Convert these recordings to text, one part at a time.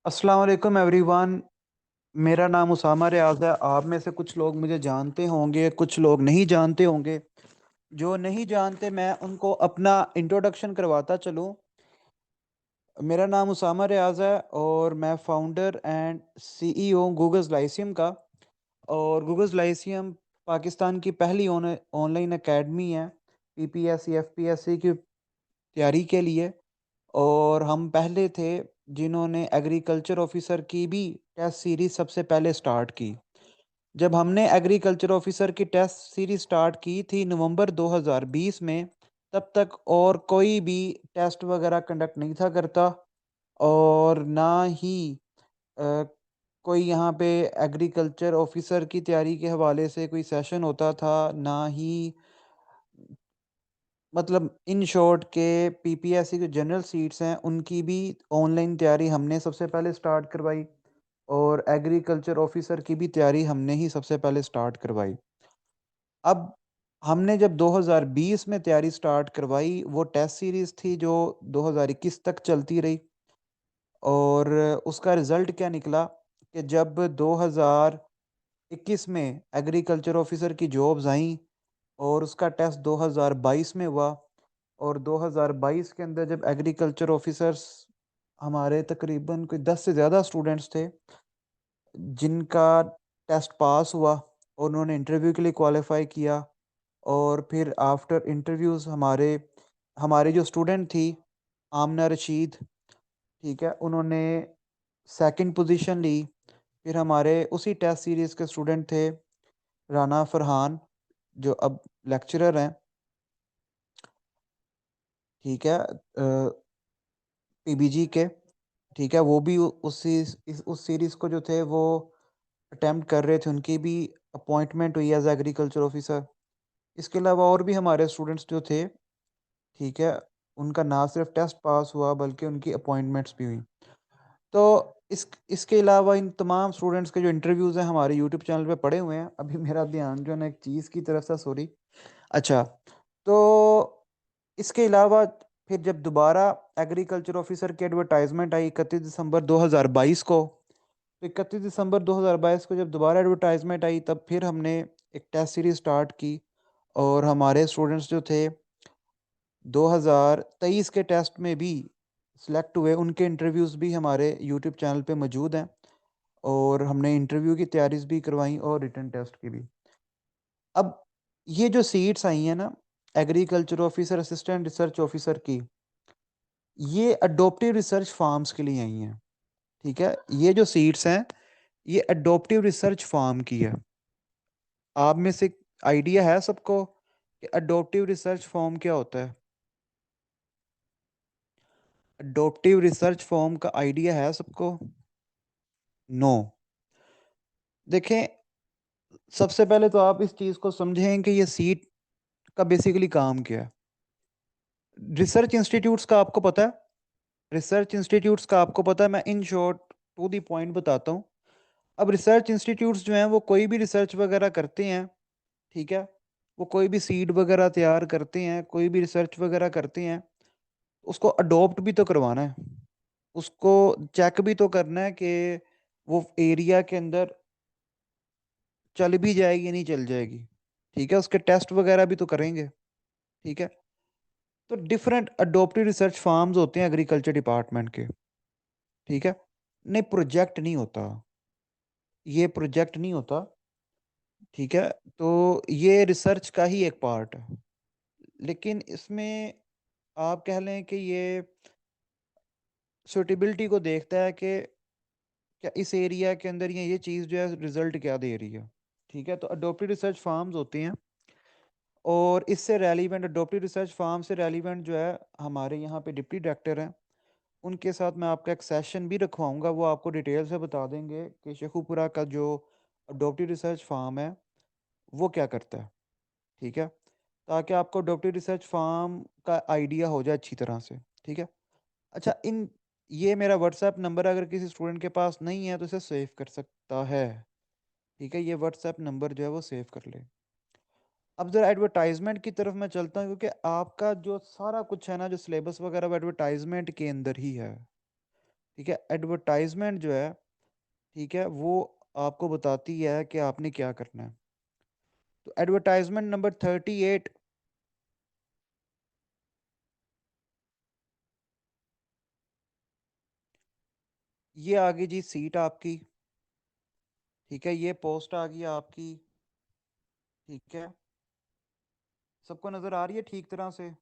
अस्सलाम वालेकुम एवरीवन। मेरा नाम उसामा रियाज है। आप में से कुछ लोग मुझे जानते होंगे, कुछ लोग नहीं जानते होंगे। जो नहीं जानते मैं उनको अपना इंट्रोडक्शन करवाता चलूँ। मेरा नाम उसामा रियाज है और मैं founder and CEO Google Lyceum का। और गूगल लाइसियम पाकिस्तान की पहली ऑनलाइन एकेडमी है पीपीएससी एफपीएससी की तैयारी के लिए। और हम पहले थे जिन्होंने एग्रीकल्चर ऑफिसर की भी टेस्ट सीरीज सबसे पहले स्टार्ट की। जब हमने एग्रीकल्चर ऑफिसर की टेस्ट सीरीज स्टार्ट की थी नवंबर 2020 में, तब तक और कोई भी टेस्ट वगैरह कंडक्ट नहीं था करता। और ना ही अ, कोई यहाँ पे एग्रीकल्चर ऑफिसर की तैयारी के हवाले से कोई सेशन होता था, ना ही मतलब इन शॉर्ट के पीपीएससी के जनरल सीट्स हैं उनकी भी ऑनलाइन तैयारी हमने सबसे पहले स्टार्ट करवाई। और एग्रीकल्चर ऑफिसर की भी तैयारी हमने ही सबसे पहले स्टार्ट करवाई। अब हमने जब 2020 में तैयारी स्टार्ट करवाई, वो टेस्ट सीरीज थी जो 2021 तक चलती रही। और उसका रिजल्ट क्या निकला कि जब 2021 में एग्रीकल्चर ऑफिसर की जॉब्स आई और उसका टेस्ट 2022 में हुआ। और 2022 के अंदर जब एग्रीकल्चर ऑफिसर्स, हमारे तकरीबन कोई 10 से ज़्यादा स्टूडेंट्स थे जिनका टेस्ट पास हुआ और उन्होंने इंटरव्यू के लिए क्वालिफाई किया। और फिर आफ्टर इंटरव्यूज़ हमारे हमारे जो स्टूडेंट थी आमना रशीद, ठीक है, उन्होंने सेकंड पोजीशन ली। फिर हमारे उसी टेस्ट सीरीज़ के स्टूडेंट थे राना फरहान, जो अब लेक्चरर हैं, ठीक है, पीबीजी के। ठीक है, वो भी उस सीरीज़ को जो थे वो अटेम्प्ट कर रहे थे, उनकी भी अपॉइंटमेंट हुई एज एग्रीकल्चर ऑफिसर। इसके अलावा और भी हमारे स्टूडेंट्स जो थे, ठीक है, उनका ना सिर्फ टेस्ट पास हुआ बल्कि उनकी अपॉइंटमेंट्स भी हुई। तो इसके अलावा इन तमाम स्टूडेंट्स के जो इंटरव्यूज़ हैं हमारे यूट्यूब चैनल पे पड़े हुए हैं। अभी मेरा ध्यान जो है ना एक चीज़ की तरफ से, सॉरी। अच्छा, तो इसके अलावा फिर जब दोबारा एग्रीकल्चर ऑफिसर की एडवर्टाइजमेंट आई 31 दिसंबर 2022 को, तो 31 दिसंबर 2022 को जब दोबारा एडवर्टाइजमेंट आई तब फिर हमने एक टेस्ट सीरीज स्टार्ट की। और हमारे स्टूडेंट्स जो थे 2023 के टेस्ट में भी सिलेक्ट हुए, उनके इंटरव्यूज़ भी हमारे यूट्यूब चैनल पे मौजूद हैं। और हमने इंटरव्यू की तैयारीज भी करवाई और रिटन टेस्ट की भी। अब ये जो सीट्स आई हैं ना, agriculture officer, assistant research officer की, ये अडोप्टिव रिसर्च फार्म्स के लिए आई हैं। ठीक है, ये जो सीट्स हैं ये अडोप्टिव रिसर्च फार्म की है। आप में से आइडिया है सबको कि अडोप्टिव रिसर्च फॉर्म क्या होता है? अडोप्टिव रिसर्च फॉर्म का आइडिया है सबको? नो। देखें, सबसे पहले तो आप इस चीज़ को समझें कि ये सीट का बेसिकली काम क्या है। रिसर्च इंस्टीट्यूट्स का आपको पता है? रिसर्च इंस्टीट्यूट्स का आपको पता है? मैं in short to the point बताता हूँ। अब रिसर्च इंस्टीट्यूट्स जो हैं वो कोई भी रिसर्च वगैरह करते हैं, ठीक है, वो कोई भी सीड वगैरह तैयार करते हैं, कोई भी रिसर्च वगैरह करते हैं, उसको अडॉप्ट भी तो करवाना है, उसको चेक भी तो करना है कि वो एरिया के अंदर चल भी जाएगी नहीं चल जाएगी। ठीक है, उसके टेस्ट वगैरह भी तो करेंगे। ठीक है, तो डिफरेंट अडोप्टिव रिसर्च फार्म्स होते हैं एग्रीकल्चर डिपार्टमेंट के। ठीक है, नहीं प्रोजेक्ट नहीं होता, ये प्रोजेक्ट नहीं होता। ठीक है, तो ये रिसर्च का ही एक पार्ट है। लेकिन इसमें आप कह लें कि ये सुटेबिलिटी को देखता है कि क्या इस एरिया के अंदर ये चीज़ जो है रिजल्ट क्या दे रही है। ठीक है, तो अडोप्टिव रिसर्च फार्म्स होते हैं। और इससे रेलिवेंट, अडोप्टिव रिसर्च फार्म से रेलिवेंट जो है, हमारे यहाँ पे डिप्टी डायरेक्टर हैं, उनके साथ मैं आपका एक सेशन भी रखवाऊंगा। वो आपको डिटेल से बता देंगे कि शेखुपुरा का जो अडोप्टिव रिसर्च फार्म है वो क्या करता है। ठीक है, ताकि आपको अडोप्टिव रिसर्च फार्म का आइडिया हो जाए अच्छी तरह से। ठीक है, अच्छा, इन ये मेरा व्हाट्सएप नंबर अगर किसी स्टूडेंट के पास नहीं है तो इसे सेव कर सकता है। ठीक है, ये व्हाट्सएप नंबर जो है वो सेव कर ले। अब जरा एडवर्टाइजमेंट की तरफ मैं चलता हूँ, क्योंकि आपका जो सारा कुछ है ना, जो सिलेबस वगैरह वो एडवर्टाइजमेंट के अंदर ही है। ठीक है, एडवर्टाइजमेंट जो है, ठीक है, वो आपको बताती है कि आपने क्या करना है। तो एडवर्टाइजमेंट नंबर 38, ये आ गई जी सीट आपकी। ठीक है, ये पोस्ट आ गई आपकी। ठीक है, सबको नजर आ रही है ठीक तरह से?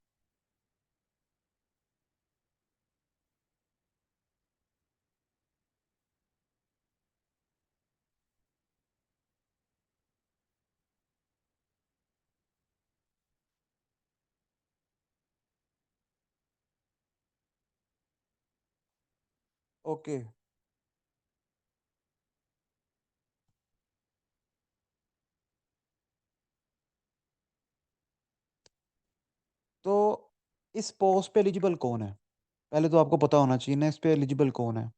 ओके। तो इस पोस्ट पे एलिजिबल कौन है? पहले तो आपको पता होना चाहिए ना इस पे एलिजिबल कौन है।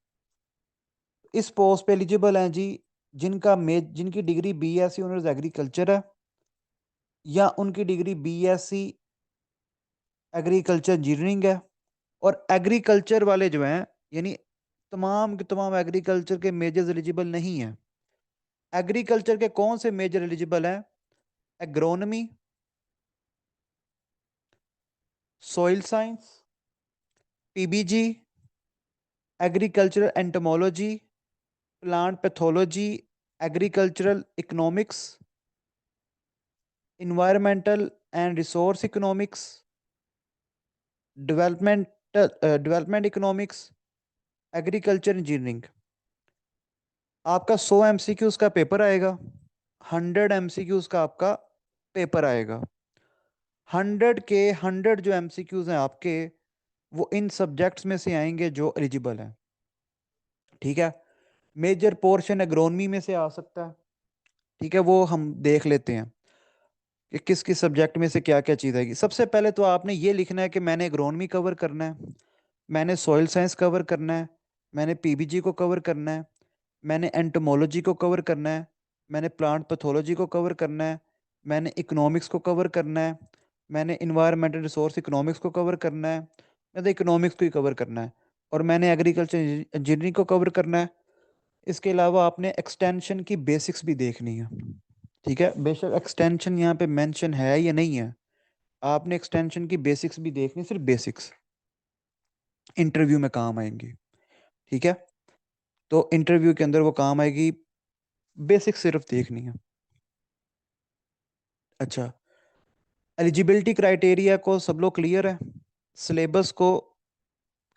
इस पोस्ट पे एलिजिबल हैं जी जिनकी डिग्री बीएससी ऑनर्स एग्रीकल्चर है, या उनकी डिग्री बीएससी एग्रीकल्चर इंजीनियरिंग है। और एग्रीकल्चर वाले जो हैं, यानी तमाम के तमाम एग्रीकल्चर के मेजर्स एलिजिबल नहीं हैं। एग्रीकल्चर के कौन से मेजर एलिजिबल हैं? Agronomy, soil science, PBG, agricultural entomology, plant pathology, agricultural economics, environmental and resource economics, development development economics, agriculture engineering. आपका 100 MCQs का पेपर आएगा, 100 MCQs का आपका पेपर आएगा। 100 जो MCQs हैं आपके, वो इन सब्जेक्ट्स में से आएंगे जो एलिजिबल हैं। ठीक है, मेजर पोर्शन एग्रोनमी में से आ सकता है। ठीक है, वो हम देख लेते हैं कि किस किस सब्जेक्ट में से क्या क्या चीज़ आएगी। सबसे पहले तो आपने ये लिखना है कि मैंने एग्रोनमी कवर करना है, मैंने सॉइल साइंस कवर करना है, मैंने पीबीजी को कवर करना है, मैंने एंटोमोलॉजी को कवर करना है, मैंने प्लांट पैथोलॉजी को कवर करना है, मैंने इकोनॉमिक्स को कवर करना है, मैंने इन्वायरमेंटल रिसोर्स इकोनॉमिक्स को कवर करना है, मैंने इकोनॉमिक्स को ही कवर करना है, और मैंने एग्रीकल्चर इंजीनियरिंग को कवर करना है। इसके अलावा आपने एक्सटेंशन की बेसिक्स भी देखनी है। ठीक है, बेशक एक्सटेंशन यहाँ पे मेंशन है या नहीं है, आपने एक्सटेंशन की बेसिक्स भी देखनी, सिर्फ बेसिक्स इंटरव्यू में काम आएंगी। ठीक है, तो इंटरव्यू के अंदर वो काम आएगी, बेसिक्स सिर्फ देखनी है। अच्छा, एलिजिबिलिटी क्राइटेरिया को सब लोग क्लियर है? सिलेबस को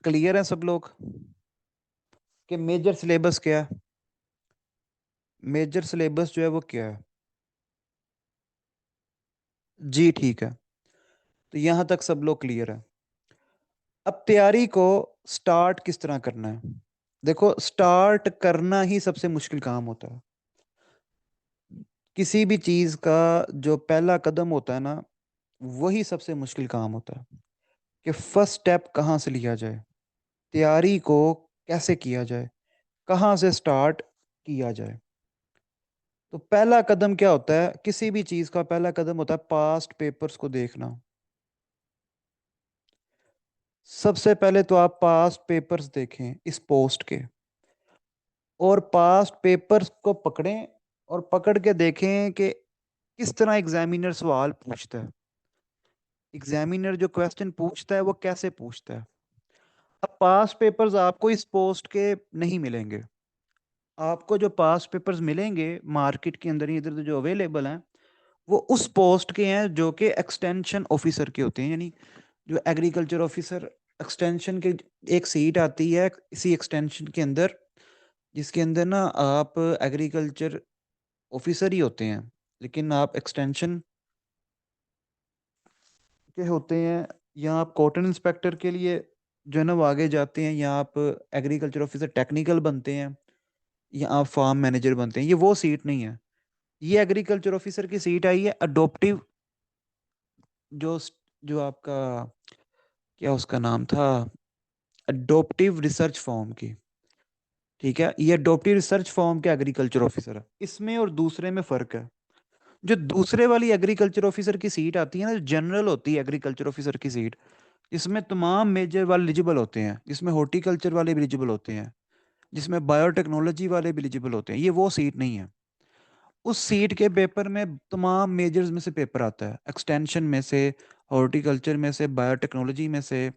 क्लियर है सब लोग कि मेजर सिलेबस क्या है? मेजर सिलेबस जो है वो क्या है? जी ठीक है, तो यहाँ तक सब लोग क्लियर है। अब तैयारी को स्टार्ट किस तरह करना है? देखो, स्टार्ट करना ही सबसे मुश्किल काम होता है। किसी भी चीज का जो पहला कदम होता है ना, वही सबसे मुश्किल काम होता है, कि फर्स्ट स्टेप कहाँ से लिया जाए, तैयारी को कैसे किया जाए, कहाँ से स्टार्ट किया जाए। तो पहला कदम क्या होता है? किसी भी चीज का पहला कदम होता है पास्ट पेपर्स को देखना। सबसे पहले तो आप पास्ट पेपर्स देखें इस पोस्ट के, और पास्ट पेपर्स को पकड़ें, और पकड़ के देखें कि किस तरह एग्जामिनर सवाल पूछता है, एग्जामिनर जो क्वेश्चन पूछता है वो कैसे पूछता है। अब पास्ट पेपर्स आपको इस पोस्ट के नहीं मिलेंगे। आपको जो पास्ट पेपर्स मिलेंगे मार्केट के अंदर इधर जो अवेलेबल हैं, वो उस पोस्ट के हैं जो कि एक्सटेंशन ऑफिसर के होते हैं, यानी जो एग्रीकल्चर ऑफिसर एक्सटेंशन के, एक सीट आती है इसी एक्सटेंशन के अंदर, जिसके अंदर ना आप एग्रीकल्चर ऑफिसर ही होते हैं, लेकिन आप एक्सटेंशन के होते हैं, या आप कॉटन इंस्पेक्टर के लिए जो है ना वो आगे जाते हैं, या आप एग्रीकल्चर ऑफिसर टेक्निकल बनते हैं, या आप फार्म मैनेजर बनते हैं। ये वो सीट नहीं है। ये एग्रीकल्चर ऑफिसर की सीट आई है अडोप्टिव, जो जो आपका क्या उसका नाम था, अडोप्टिव रिसर्च फॉर्म की। ठीक है, ये अडोप्टिव रिसर्च फॉर्म के एग्रीकल्चर ऑफिसर है। इसमें और दूसरे में फर्क है। जो दूसरे वाली एग्रीकल्चर ऑफिसर की सीट आती है ना, जो जनरल होती है एग्रीकल्चर ऑफिसर की सीट, इसमें तमाम मेजर वाले एलिजिबल होते हैं, जिसमें हॉर्टिकल्चर वाले भी एलिजिबल होते हैं, जिसमें बायोटेक्नोलॉजी वाले भी एलिजिबल होते हैं। ये वो सीट नहीं है। उस सीट के पेपर में तमाम मेजर्स में से पेपर आता है, एक्सटेंशन में से, हॉर्टिकल्चर में से, बायोटेक्नोलॉजी में से।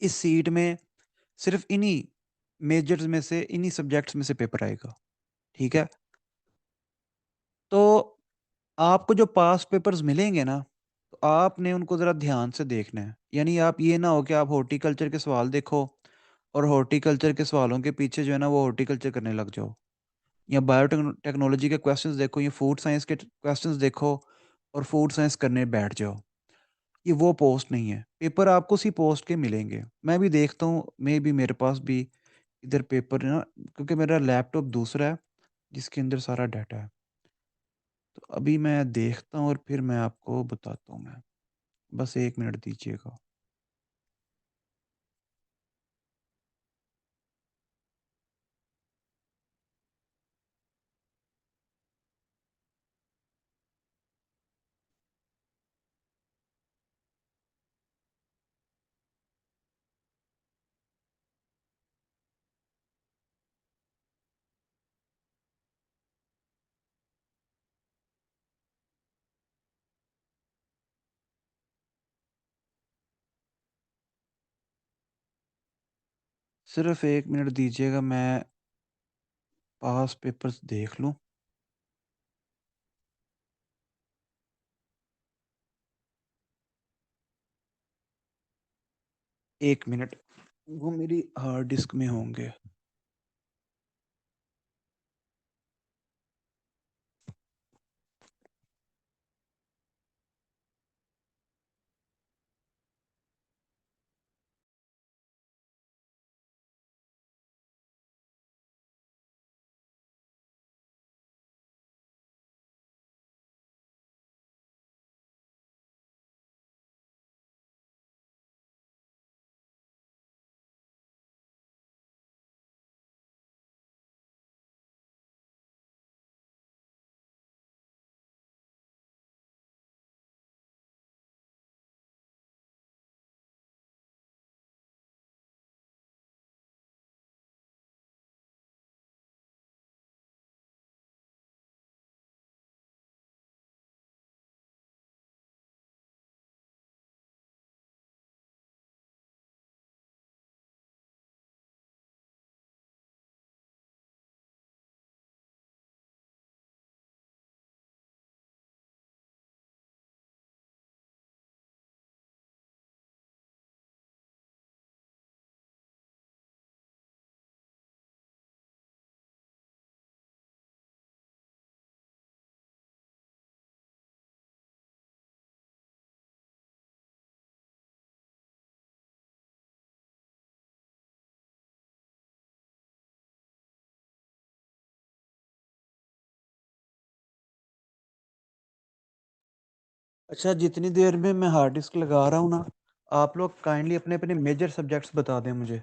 इस सीट में सिर्फ इन्हीं मेजर्स में से, इन्हीं सब्जेक्ट्स में से पेपर आएगा। ठीक है। तो आपको जो पास पेपर्स मिलेंगे ना, तो आपने उनको ज़रा ध्यान से देखना है। यानी आप ये ना हो कि आप हॉर्टिकल्चर के सवाल देखो और हॉर्टिकल्चर के सवालों के पीछे जो है ना वो हॉर्टिकल्चर करने लग जाओ, या बायोटेक्नोलॉजी के क्वेश्चंस देखो, या फूड साइंस के क्वेश्चंस देखो और फूड साइंस करने बैठ जाओ। ये वो पोस्ट नहीं है। पेपर आपको उसी पोस्ट के मिलेंगे। मैं भी देखता हूँ, मे भी मेरे पास भी इधर पेपर है ना, क्योंकि मेरा लैपटॉप दूसरा है जिसके अंदर सारा डाटा है। तो अभी मैं देखता हूँ और फिर मैं आपको बताता हूँ मैं। बस 1 मिनट दीजिएगा। सिर्फ 1 मिनट दीजिएगा, मैं पास पेपर्स देख लूँ। 1 मिनट, वो मेरी हार्ड डिस्क में होंगे। अच्छा, जितनी देर में मैं हार्ड डिस्क लगा रहा हूँ ना, आप लोग काइंडली अपने अपने मेजर सब्जेक्ट्स बता दें मुझे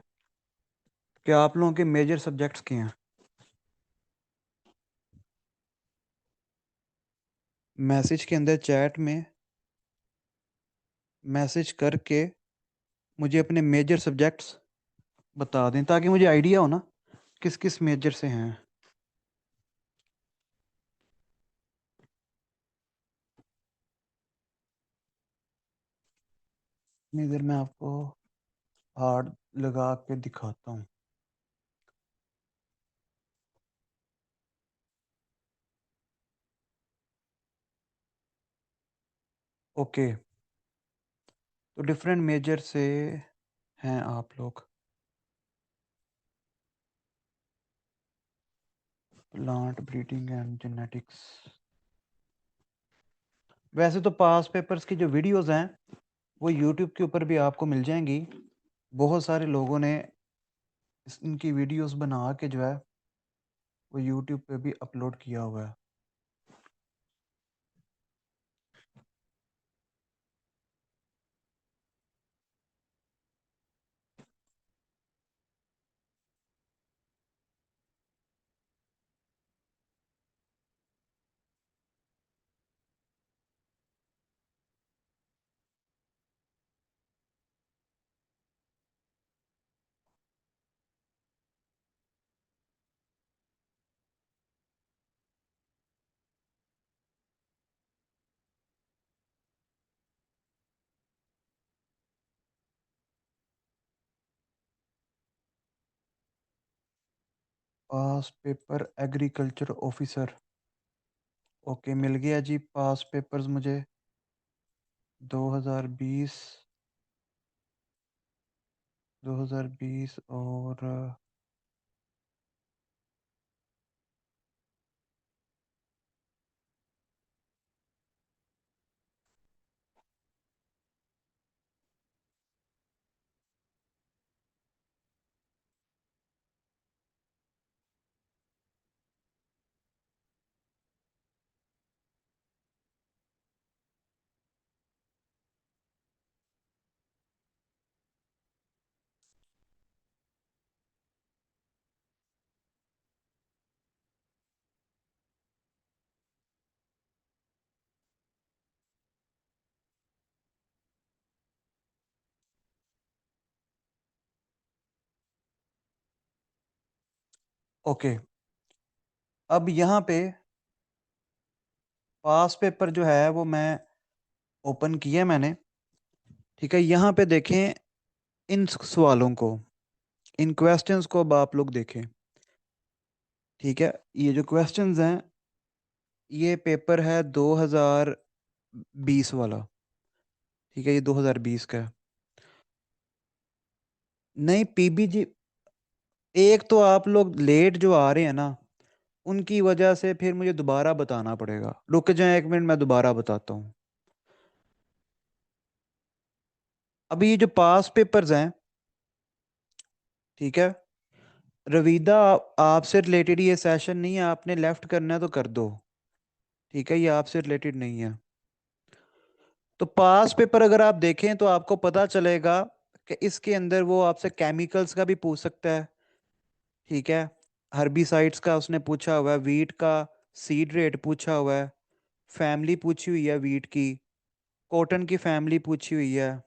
कि आप लोगों के मेजर सब्जेक्ट्स क्या हैं। मैसेज के अंदर चैट में मैसेज करके मुझे अपने मेजर सब्जेक्ट्स बता दें, ताकि मुझे आइडिया हो ना किस किस मेजर से हैं। इतनी देर मैं आपको हार्ड लगा के दिखाता हूँ। ओके, तो डिफरेंट मेजर से हैं आप लोग। Plant breeding and genetics. वैसे तो पास पेपर्स की जो वीडियोस हैं वो यूट्यूब के ऊपर भी आपको मिल जाएंगी। बहुत सारे लोगों ने इनकी वीडियोस बना के जो है वो यूट्यूब पे भी अपलोड किया हुआ है। पास पेपर एग्रीकल्चर ऑफिसर। ओके, मिल गया जी पास पेपर्स मुझे 2020, 2020 और ओके। अब यहाँ पे पास पेपर जो है वो मैं ओपन किया मैंने। ठीक है, यहाँ पे देखें इन सवालों को, इन क्वेश्चंस को अब आप लोग देखें। ठीक है, ये जो क्वेश्चंस हैं ये पेपर है 2020 वाला। ठीक है, ये 2020 का है। नहीं, पीबीजी, एक तो आप लोग लेट जो आ रहे हैं ना, उनकी वजह से फिर मुझे दोबारा बताना पड़ेगा। रुक जाए एक मिनट, मैं दोबारा बताता हूँ। अभी ये जो पास पेपर्स हैं, ठीक है, रवीदा आपसे रिलेटेड ये सेशन नहीं है, आपने लेफ्ट करना है तो कर दो। ठीक है, ये आपसे रिलेटेड नहीं है। तो पास पेपर अगर आप देखें तो आपको पता चलेगा कि इसके अंदर वो आपसे केमिकल्स का भी पूछ सकता है। ठीक है, हर्बिसाइड्स का उसने पूछा हुआ है, वीट का सीड रेट पूछा हुआ है, फैमिली पूछी हुई है वीट की, कॉटन की फैमिली पूछी हुई है।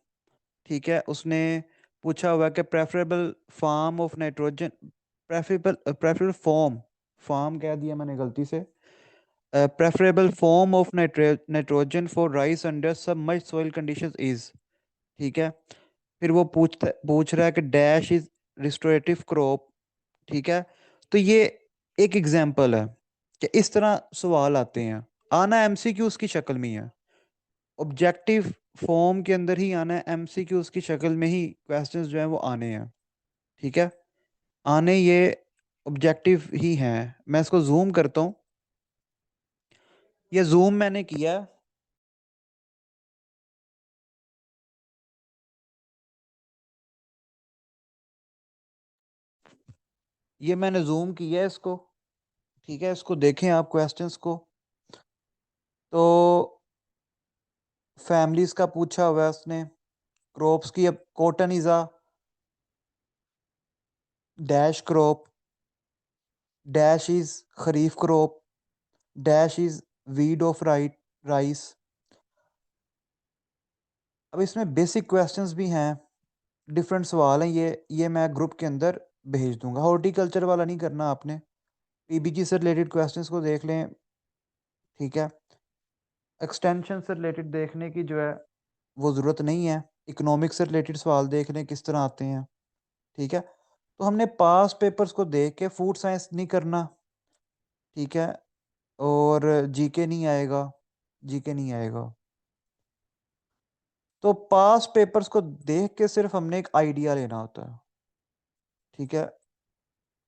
ठीक है, उसने पूछा हुआ है कि preferable farm of nitrogen, preferable preferable form, farm कह दिया मैंने गलती से, preferable form of nitrogen for rice under submerged soil conditions is. ठीक है, फिर वो पूछ रहा है कि डैश इज रिस्टोरेटिव क्रॉप। ठीक है, तो ये एक एग्जाम्पल है कि इस तरह सवाल आते हैं। आना एमसीक्यूज की शक्ल में ही है, ऑब्जेक्टिव फॉर्म के अंदर ही आना है, एमसीक्यूज की शक्ल में ही क्वेश्चंस जो है वो आने हैं। ठीक है, आने ये ऑब्जेक्टिव ही हैं। मैं इसको जूम करता हूँ, ये जूम मैंने किया। ये मैंने जूम किया है इसको। ठीक है, इसको देखें आप क्वेश्चंस को। तो फैमिलीज का पूछा हुआ है उसने, क्रॉप्स की, अब cotton is a dash crop, dash is kharif crop, dash is weed of rice. अब इसमें बेसिक क्वेश्चंस भी हैं, डिफरेंट सवाल हैं। ये मैं ग्रुप के अंदर भेज दूंगा। हॉर्टिकल्चर वाला नहीं करना आपने, पीबीजी से रिलेटेड क्वेश्चंस को देख लें। ठीक है, एक्सटेंशन से रिलेटेड देखने की जो है वो ज़रूरत नहीं है। इकोनॉमिक्स से रिलेटेड सवाल देख लें किस तरह आते हैं। ठीक है, तो हमने पास पेपर्स को देख के फूड साइंस नहीं करना। ठीक है, और जीके नहीं आएगा, जीके नहीं आएगा। तो पास पेपर्स को देख के सिर्फ हमने एक आइडिया लेना होता है। ठीक है,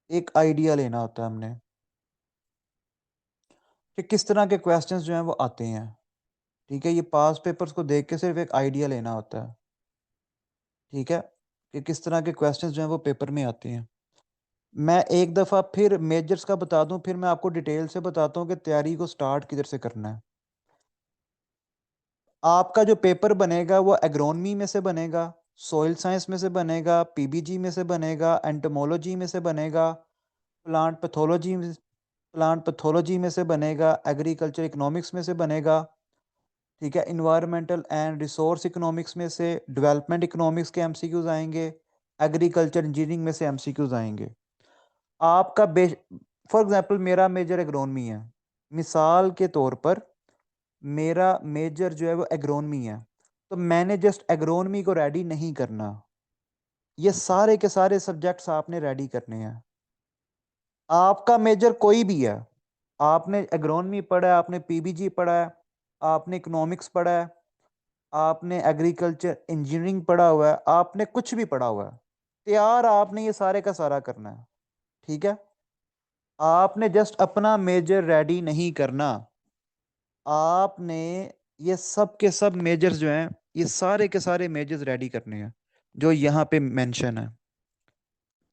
एक आइडिया लेना होता है हमने कि किस तरह के क्वेश्चंस जो हैं वो आते हैं। ठीक है, ये पास पेपर्स को देख के सिर्फ एक आइडिया लेना होता है। ठीक है, कि किस तरह के क्वेश्चंस जो हैं वो पेपर में आते हैं। मैं एक दफ़ा फिर मेजर्स का बता दूं, फिर मैं आपको डिटेल से बताता हूँ कि तैयारी को स्टार्ट किधर से करना है। आपका जो पेपर बनेगा वो एग्रोनमी में से बनेगा, सॉइल साइंस में से बनेगा, पीबीजी में से बनेगा, एंटोमोलॉजी में से बनेगा, प्लांट पैथोलॉजी में से बनेगा, एग्रीकल्चर इकोनॉमिक्स में से बनेगा। ठीक है, इन्वायरमेंटल एंड रिसोर्स इकोनॉमिक्स में से, डेवलपमेंट इकोनॉमिक्स के एमसीक्यूज आएंगे, एग्रीकल्चर इंजीनियरिंग में से एमसीक्यूज आएंगे। आपका फॉर एग्जांपल मेरा मेजर एग्रोनमी है, मिसाल के तौर पर मेरा मेजर जो है वो एग्रोनमी है, तो मैंने जस्ट एग्रोनमी को रेडी नहीं करना, ये सारे के सारे सब्जेक्ट्स आपने रेडी करने हैं। आपका मेजर कोई भी है, आपने एग्रोनॉमी पढ़ा है, आपने पीबीजी पढ़ा है, आपने इकोनॉमिक्स पढ़ा है, आपने एग्रीकल्चर इंजीनियरिंग पढ़ा हुआ है, आपने कुछ भी पढ़ा हुआ है, तैयार आपने ये सारे का सारा करना है। ठीक है, आपने जस्ट अपना मेजर रेडी नहीं करना, आपने ये सब के सब मेजर्स जो हैं, ये सारे के सारे मेजर्स रेडी करने हैं जो यहाँ पे मेंशन है।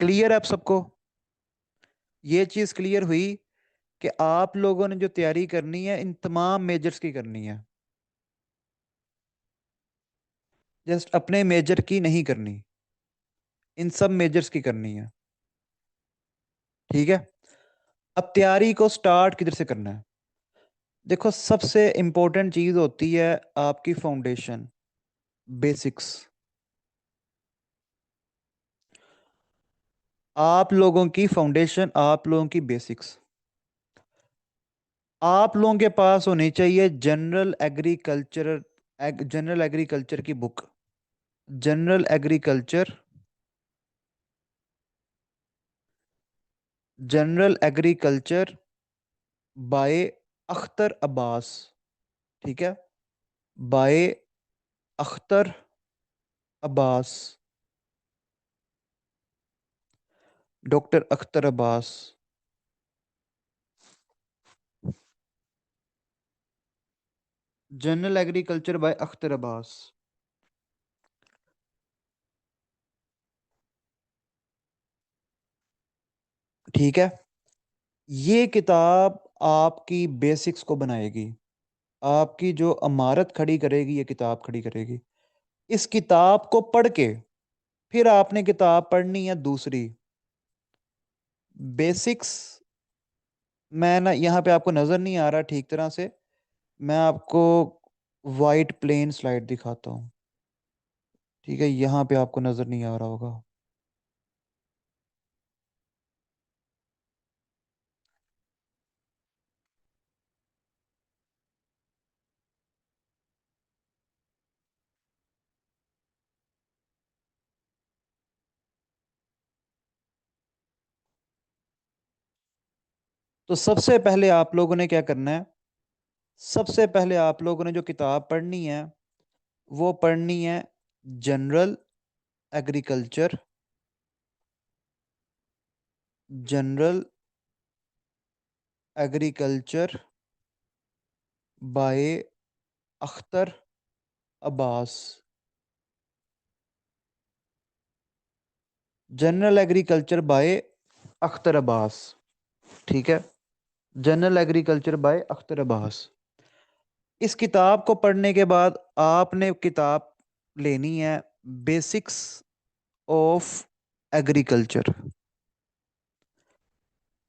क्लियर है आप सबको? ये चीज क्लियर हुई कि आप लोगों ने जो तैयारी करनी है इन तमाम मेजर्स की करनी है, जस्ट अपने मेजर की नहीं करनी, इन सब मेजर्स की करनी है। ठीक है, अब तैयारी को स्टार्ट किधर से करना है? देखो, सबसे इंपॉर्टेंट चीज होती है आपकी फाउंडेशन, बेसिक्स। आप लोगों की फाउंडेशन, आप लोगों की बेसिक्स, आप लोगों के पास होनी चाहिए जनरल एग्रीकल्चर की book, general agriculture, general agriculture by Akhtar Abbas. ठीक है, by Akhtar Abbas, doctor Akhtar Abbas. General agriculture by Akhtar Abbas. ठीक है, ये किताब आपकी बेसिक्स को बनाएगी, आपकी जो इमारत खड़ी करेगी, ये किताब खड़ी करेगी। इस किताब को पढ़ के फिर आपने किताब पढ़नी है दूसरी, बेसिक्स। मैं ना, यहाँ पे आपको नजर नहीं आ रहा ठीक तरह से, मैं आपको वाइट प्लेन स्लाइड दिखाता हूँ। ठीक है, यहाँ पे आपको नजर नहीं आ रहा होगा। तो सबसे पहले आप लोगों ने क्या करना है? सबसे पहले आप लोगों ने जो किताब पढ़नी है वो पढ़नी है general agriculture, general agriculture by Akhtar Abbas, general agriculture by Akhtar Abbas. ठीक है, general agriculture by Akhtar Abbas. इस किताब को पढ़ने के बाद आपने किताब लेनी है basics of agriculture,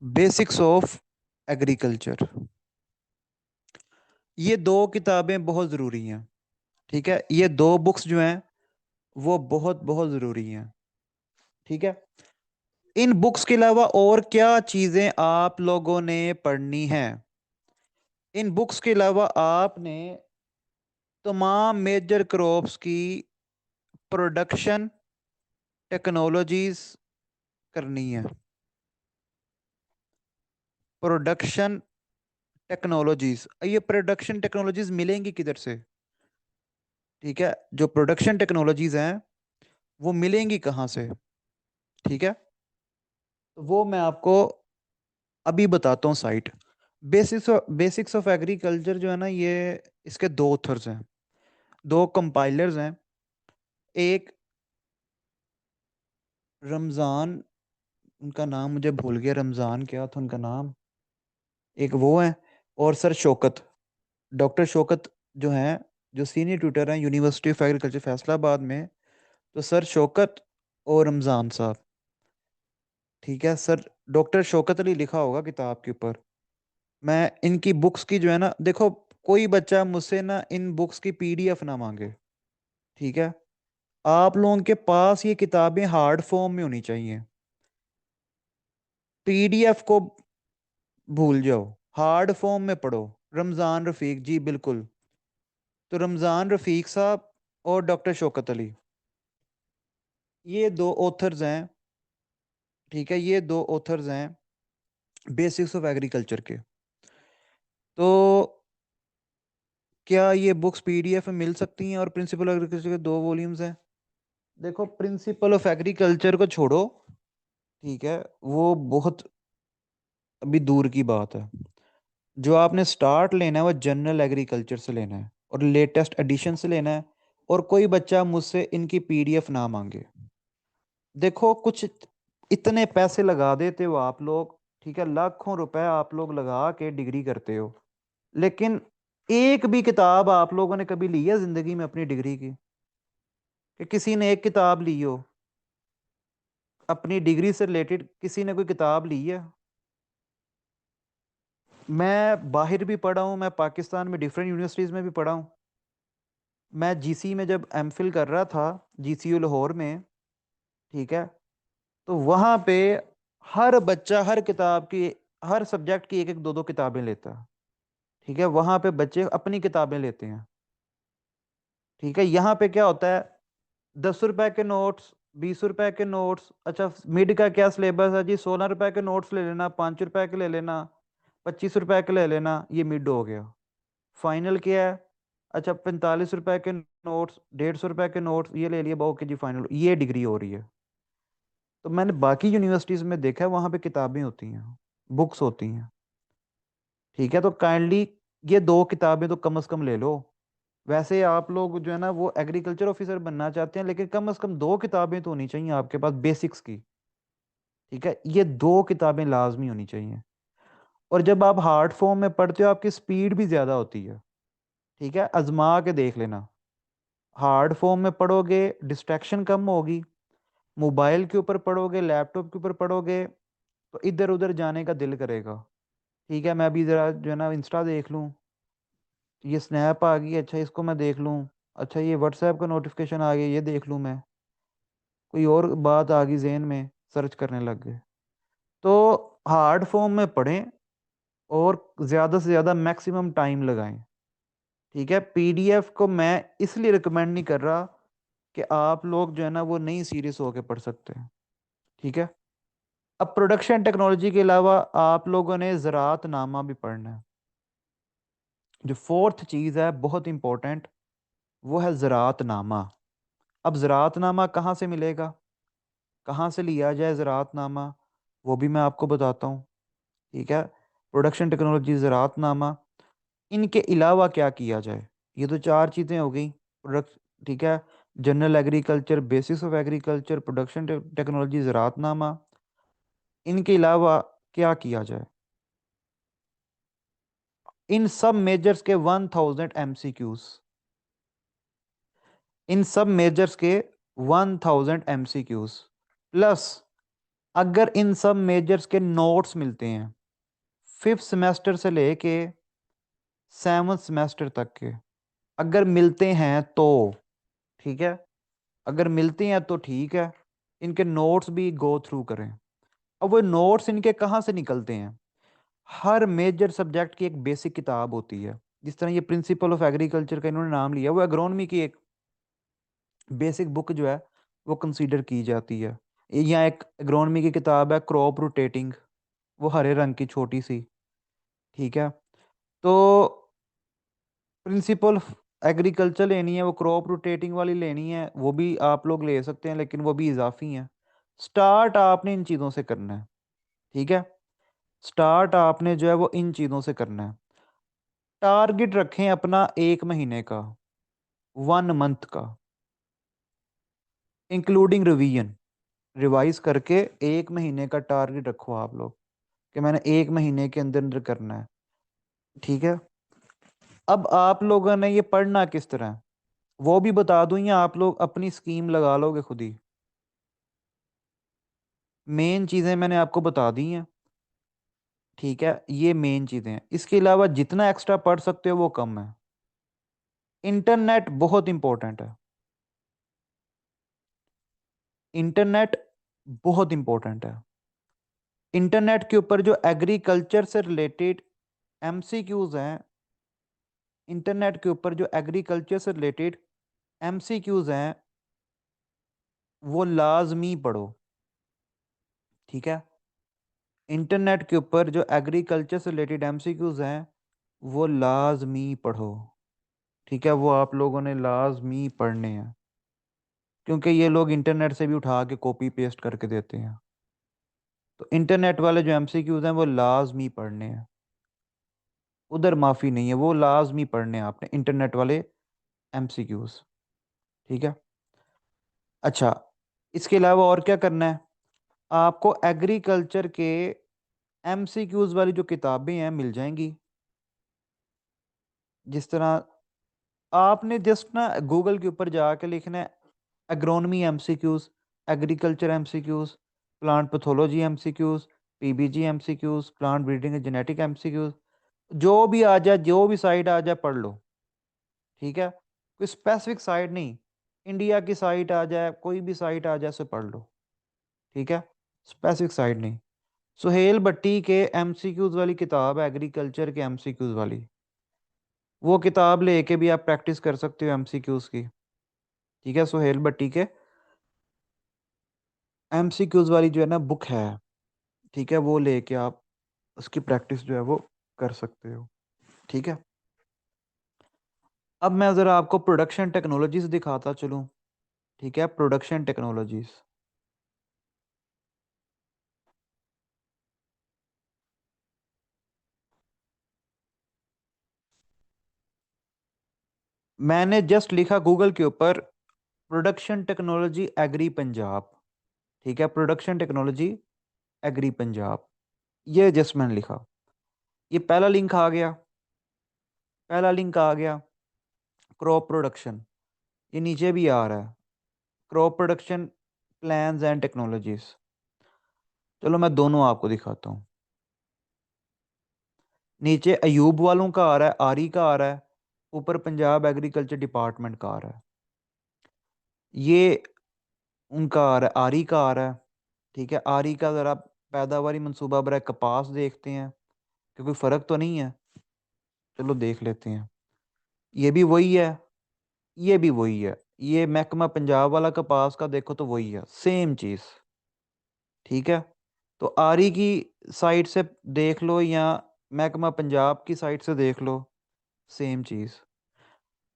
basics of agriculture. ये दो किताबें बहुत ज़रूरी हैं। ठीक है, ये दो बुक्स जो हैं वो बहुत बहुत ज़रूरी हैं। ठीक है, इन बुक्स के अलावा और क्या चीज़ें आप लोगों ने पढ़नी है? इन बुक्स के अलावा आपने तमाम मेजर क्रॉप्स की प्रोडक्शन टेक्नोलॉजीज करनी है, प्रोडक्शन टेक्नोलॉजीज। ये प्रोडक्शन टेक्नोलॉजीज मिलेंगी किधर से? ठीक है, जो प्रोडक्शन टेक्नोलॉजीज हैं वो मिलेंगी कहाँ से? ठीक है, तो वो मैं आपको अभी बताता हूँ साइट। बेसिक्स ऑफ एग्रीकल्चर जो है ना, ये इसके दो ऑथर्स हैं, दो कंपाइलर्स हैं। एक रमज़ान, उनका नाम मुझे भूल गया, रमज़ान क्या था उनका नाम, एक वो है, और सर शौकत, डॉक्टर शौकत जो हैं, जो सीनियर ट्यूटर हैं यूनिवर्सिटी ऑफ एग्रीकल्चर फैसलाबाद में, तो सर शौकत और रमज़ान साहब। ठीक है सर, डॉक्टर शौकत अली लिखा होगा किताब के ऊपर। मैं इनकी बुक्स की जो है ना, देखो, कोई बच्चा मुझसे ना इन बुक्स की पीडीएफ ना मांगे। ठीक है, आप लोगों के पास ये किताबें हार्ड फॉर्म में होनी चाहिए, पीडीएफ को भूल जाओ, हार्ड फॉर्म में पढ़ो। रमज़ान रफ़ीक जी, बिल्कुल। तो रमज़ान रफ़ीक साहब और डॉक्टर शौकत अली, ये दो ऑथर्स हैं। ठीक है, ये दो ऑथर्स हैं बेसिक्स ऑफ एग्रीकल्चर के। तो क्या ये बुक्स पीडीएफ में मिल सकती हैं? और प्रिंसिपल एग्रीकल्चर के 2 वॉल्यूम्स हैं। देखो, प्रिंसिपल ऑफ एग्रीकल्चर को छोड़ो, ठीक है, वो बहुत अभी दूर की बात है। जो आपने स्टार्ट लेना है वो जनरल एग्रीकल्चर से लेना है और लेटेस्ट एडिशन से लेना है। और कोई बच्चा मुझसे इनकी पीडीएफ ना मांगे। देखो, कुछ इतने पैसे लगा देते हो आप लोग, ठीक है, लाखों रुपए आप लोग लगा के डिग्री करते हो, लेकिन एक भी किताब आप लोगों ने कभी ली है जिंदगी में अपनी डिग्री की? कि किसी ने एक किताब ली हो अपनी डिग्री से रिलेटेड? किसी ने कोई किताब ली है? मैं बाहर भी पढ़ा हूँ, मैं पाकिस्तान में डिफरेंट यूनिवर्सिटीज़ में भी पढ़ा हूँ। मैं जीसी में जब एमफिल कर रहा था, जीसीयू लाहौर में, ठीक है, तो वहाँ पे हर बच्चा हर किताब की, हर सब्जेक्ट की एक एक दो दो किताबें लेता है। ठीक है, वहाँ पे बच्चे अपनी किताबें लेते हैं। ठीक है, यहाँ पे क्या होता है, 10 रुपए के नोट्स, 20 रुपए के नोट्स, अच्छा मिड का क्या सिलेबस है जी, 16 रुपए के नोट्स ले लेना, 5 रुपए के ले लेना, 25 रुपए के ले लेना, ये मिड हो गया। फाइनल क्या है, अच्छा 45 रुपए के नोट्स, 150 रुपए के नोट्स, ये ले लिए, बहु के जी फाइनल, ये डिग्री हो रही है। तो मैंने बाकी यूनिवर्सिटीज में देखा है, वहां पे किताबें होती हैं, बुक्स होती हैं। ठीक है, तो काइंडली ये 2 किताबें तो कम से कम ले लो। वैसे आप लोग जो है ना वो एग्रीकल्चर ऑफिसर बनना चाहते हैं, लेकिन कम से कम 2 किताबें तो होनी चाहिए आपके पास बेसिक्स की। ठीक है, ये 2 किताबें लाजमी होनी चाहिए। और जब आप हार्ड फॉर्म में पढ़ते हो आपकी स्पीड भी ज़्यादा होती है। ठीक है, आजमा के देख लेना। हार्ड फॉर्म में पढ़ोगे डिस्ट्रैक्शन कम होगी, मोबाइल के ऊपर पढ़ोगे, लैपटॉप के ऊपर पढ़ोगे, तो इधर उधर जाने का दिल करेगा। ठीक है, मैं अभी ज़रा जो है ना इंस्टा देख लूँ, ये स्नैप आ गई, अच्छा इसको मैं देख लूँ, अच्छा ये व्हाट्सएप का नोटिफिकेशन आ गया, ये देख लूँ मैं, कोई और बात आ गई जहन में, सर्च करने लग गए। तो हार्ड फॉर्म में पढ़ें और ज़्यादा से ज़्यादा मैक्सिमम टाइम लगाएं। ठीक है, पीडीएफ को मैं इसलिए रिकमेंड नहीं कर रहा कि आप लोग जो है ना वो नहीं सीरियस होकर पढ़ सकते हैं। ठीक है, अब प्रोडक्शन टेक्नोलॉजी के अलावा आप लोगों ने ज़राअत नामा भी पढ़ना है। जो फोर्थ चीज़ है बहुत इंपॉर्टेंट, वो है ज़राअत नामा। अब ज़राअत नामा कहाँ से मिलेगा, कहाँ से लिया जाए ज़राअत नामा, वो भी मैं आपको बताता हूँ। ठीक है, प्रोडक्शन टेक्नोलॉजी, ज़राअत नामा, इनके अलावा क्या किया जाए। ये तो 4 चीज़ें हो गई प्रोडक्ट। ठीक है, general agriculture, basics of agriculture, production technology, ज़राअत नामा, इनके अलावा क्या किया जाए। इन सब मेजर्स के 1000 MCQs, इन सब मेजर्स के 1000 MCQs प्लस, अगर इन सब मेजर्स के नोट्स मिलते हैं 5th सेमेस्टर से लेके 7th सेमेस्टर तक के, अगर मिलते हैं तो ठीक है, अगर मिलते हैं तो ठीक है, इनके नोट्स भी गो थ्रू करें। अब वो नोट्स इनके कहाँ से निकलते हैं, हर मेजर सब्जेक्ट की एक बेसिक किताब होती है। जिस तरह ये प्रिंसिपल ऑफ एग्रीकल्चर का इन्होंने नाम लिया, वो एग्रोनॉमी की एक बेसिक बुक जो है वो कंसीडर की जाती है। यहाँ एक एग्रोनॉमी की किताब है क्रॉप रोटेटिंग, वो हरे रंग की छोटी सी। ठीक है, तो प्रिंसिपल एग्रीकल्चर लेनी है, वो क्रॉप रोटेटिंग वाली लेनी है, वो भी आप लोग ले सकते हैं, लेकिन वो भी इजाफी है। स्टार्ट आपने इन चीज़ों से करना है। ठीक है, स्टार्ट आपने जो है वो इन चीज़ों से करना है। टारगेट रखें अपना 1 महीने का, 1 मंथ का, इंक्लूडिंग रिवीजन। रिवाइज करके 1 महीने का टारगेट रखो आप लोग कि मैंने 1 महीने के अंदर अंदर करना है। ठीक है, अब आप लोगों ने ये पढ़ना किस तरह है, वो भी बता दूं या आप लोग अपनी स्कीम लगा लोगे खुद ही? मेन चीज़ें मैंने आपको बता दी हैं। ठीक है, ये मेन चीज़ें हैं, इसके अलावा जितना एक्स्ट्रा पढ़ सकते हो वो कम है। इंटरनेट बहुत इंपॉर्टेंट है, इंटरनेट बहुत इंपॉर्टेंट है। इंटरनेट के ऊपर जो एग्रीकल्चर से रिलेटेड एमसीक्यूज हैं, इंटरनेट के ऊपर जो एग्रीकल्चर से रिलेटेड एमसीक्यूज हैं, वो लाजमी पढ़ो। ठीक है, इंटरनेट के ऊपर जो एग्रीकल्चर से रिलेटेड एमसीक्यूज हैं वो लाजमी पढ़ो। ठीक है, वो आप लोगों ने लाजमी पढ़ने हैं, क्योंकि ये लोग इंटरनेट से भी उठा के कॉपी पेस्ट करके देते हैं। तो इंटरनेट वाले जो एमसीक्यूज हैं वो लाजमी पढ़ने हैं, उधर माफ़ी नहीं है, वो लाजमी पढ़ने हैं आपने इंटरनेट वाले एमसीक्यूज। ठीक है। अच्छा, इसके अलावा और क्या करना है? आपको एग्रीकल्चर के एमसीक्यूज वाली जो किताबें हैं मिल जाएंगी। जिस तरह आपने जस्ट ना गूगल के ऊपर जाके लिखना है agronomy MCQs, agriculture MCQs, plant pathology MCQs, PBG MCQs, plant breeding and genetic MCQs, जो भी आ जाए, जो भी साइट आ जाए पढ़ लो। ठीक है, कोई स्पेसिफिक साइट नहीं, इंडिया की साइट आ जाए, कोई भी साइट आ जाए, उसे पढ़ लो। ठीक है, स्पेसिफिक साइट नहीं। सुहेल भट्टी के एमसीक्यूज वाली किताब है, एग्रीकल्चर के एमसीक्यूज वाली, वो किताब लेके भी आप प्रैक्टिस कर सकते हो एमसीक्यूज की। ठीक है, सुहेल भट्टी के एमसीक्यूज वाली जो है ना बुक है, ठीक है, वो लेके आप उसकी प्रैक्टिस जो है वो कर सकते हो। ठीक है। अब मैं ज़रा आपको प्रोडक्शन टेक्नोलॉजीज दिखाता चलूँ। ठीक है, प्रोडक्शन टेक्नोलॉजीज। मैंने जस्ट लिखा गूगल के ऊपर प्रोडक्शन टेक्नोलॉजी एग्री पंजाब। ठीक है, प्रोडक्शन टेक्नोलॉजी एग्री पंजाब, ये जस्ट मैंने लिखा, ये पहला लिंक आ गया। पहला लिंक आ गया क्रॉप प्रोडक्शन, ये नीचे भी आ रहा है crop production plans and technologies. चलो मैं दोनों आपको दिखाता हूँ। नीचे अयूब वालों का आ रहा है, आरी का आ रहा है, ऊपर पंजाब एग्रीकल्चर डिपार्टमेंट का आ रहा है। ये उनका आ रहा है, आरी का आ रहा है। ठीक है, आरी का ज़रा पैदावारी मनसूबा बरए कपास देखते हैं कि कोई फ़र्क तो नहीं है। चलो देख लेते हैं। ये भी वही है, ये भी वही है। ये महकमा पंजाब वाला कपास का देखो तो वही है, सेम चीज़। ठीक है, तो आरी की साइड से देख लो या महकमा पंजाब की साइड से देख लो, सेम चीज़।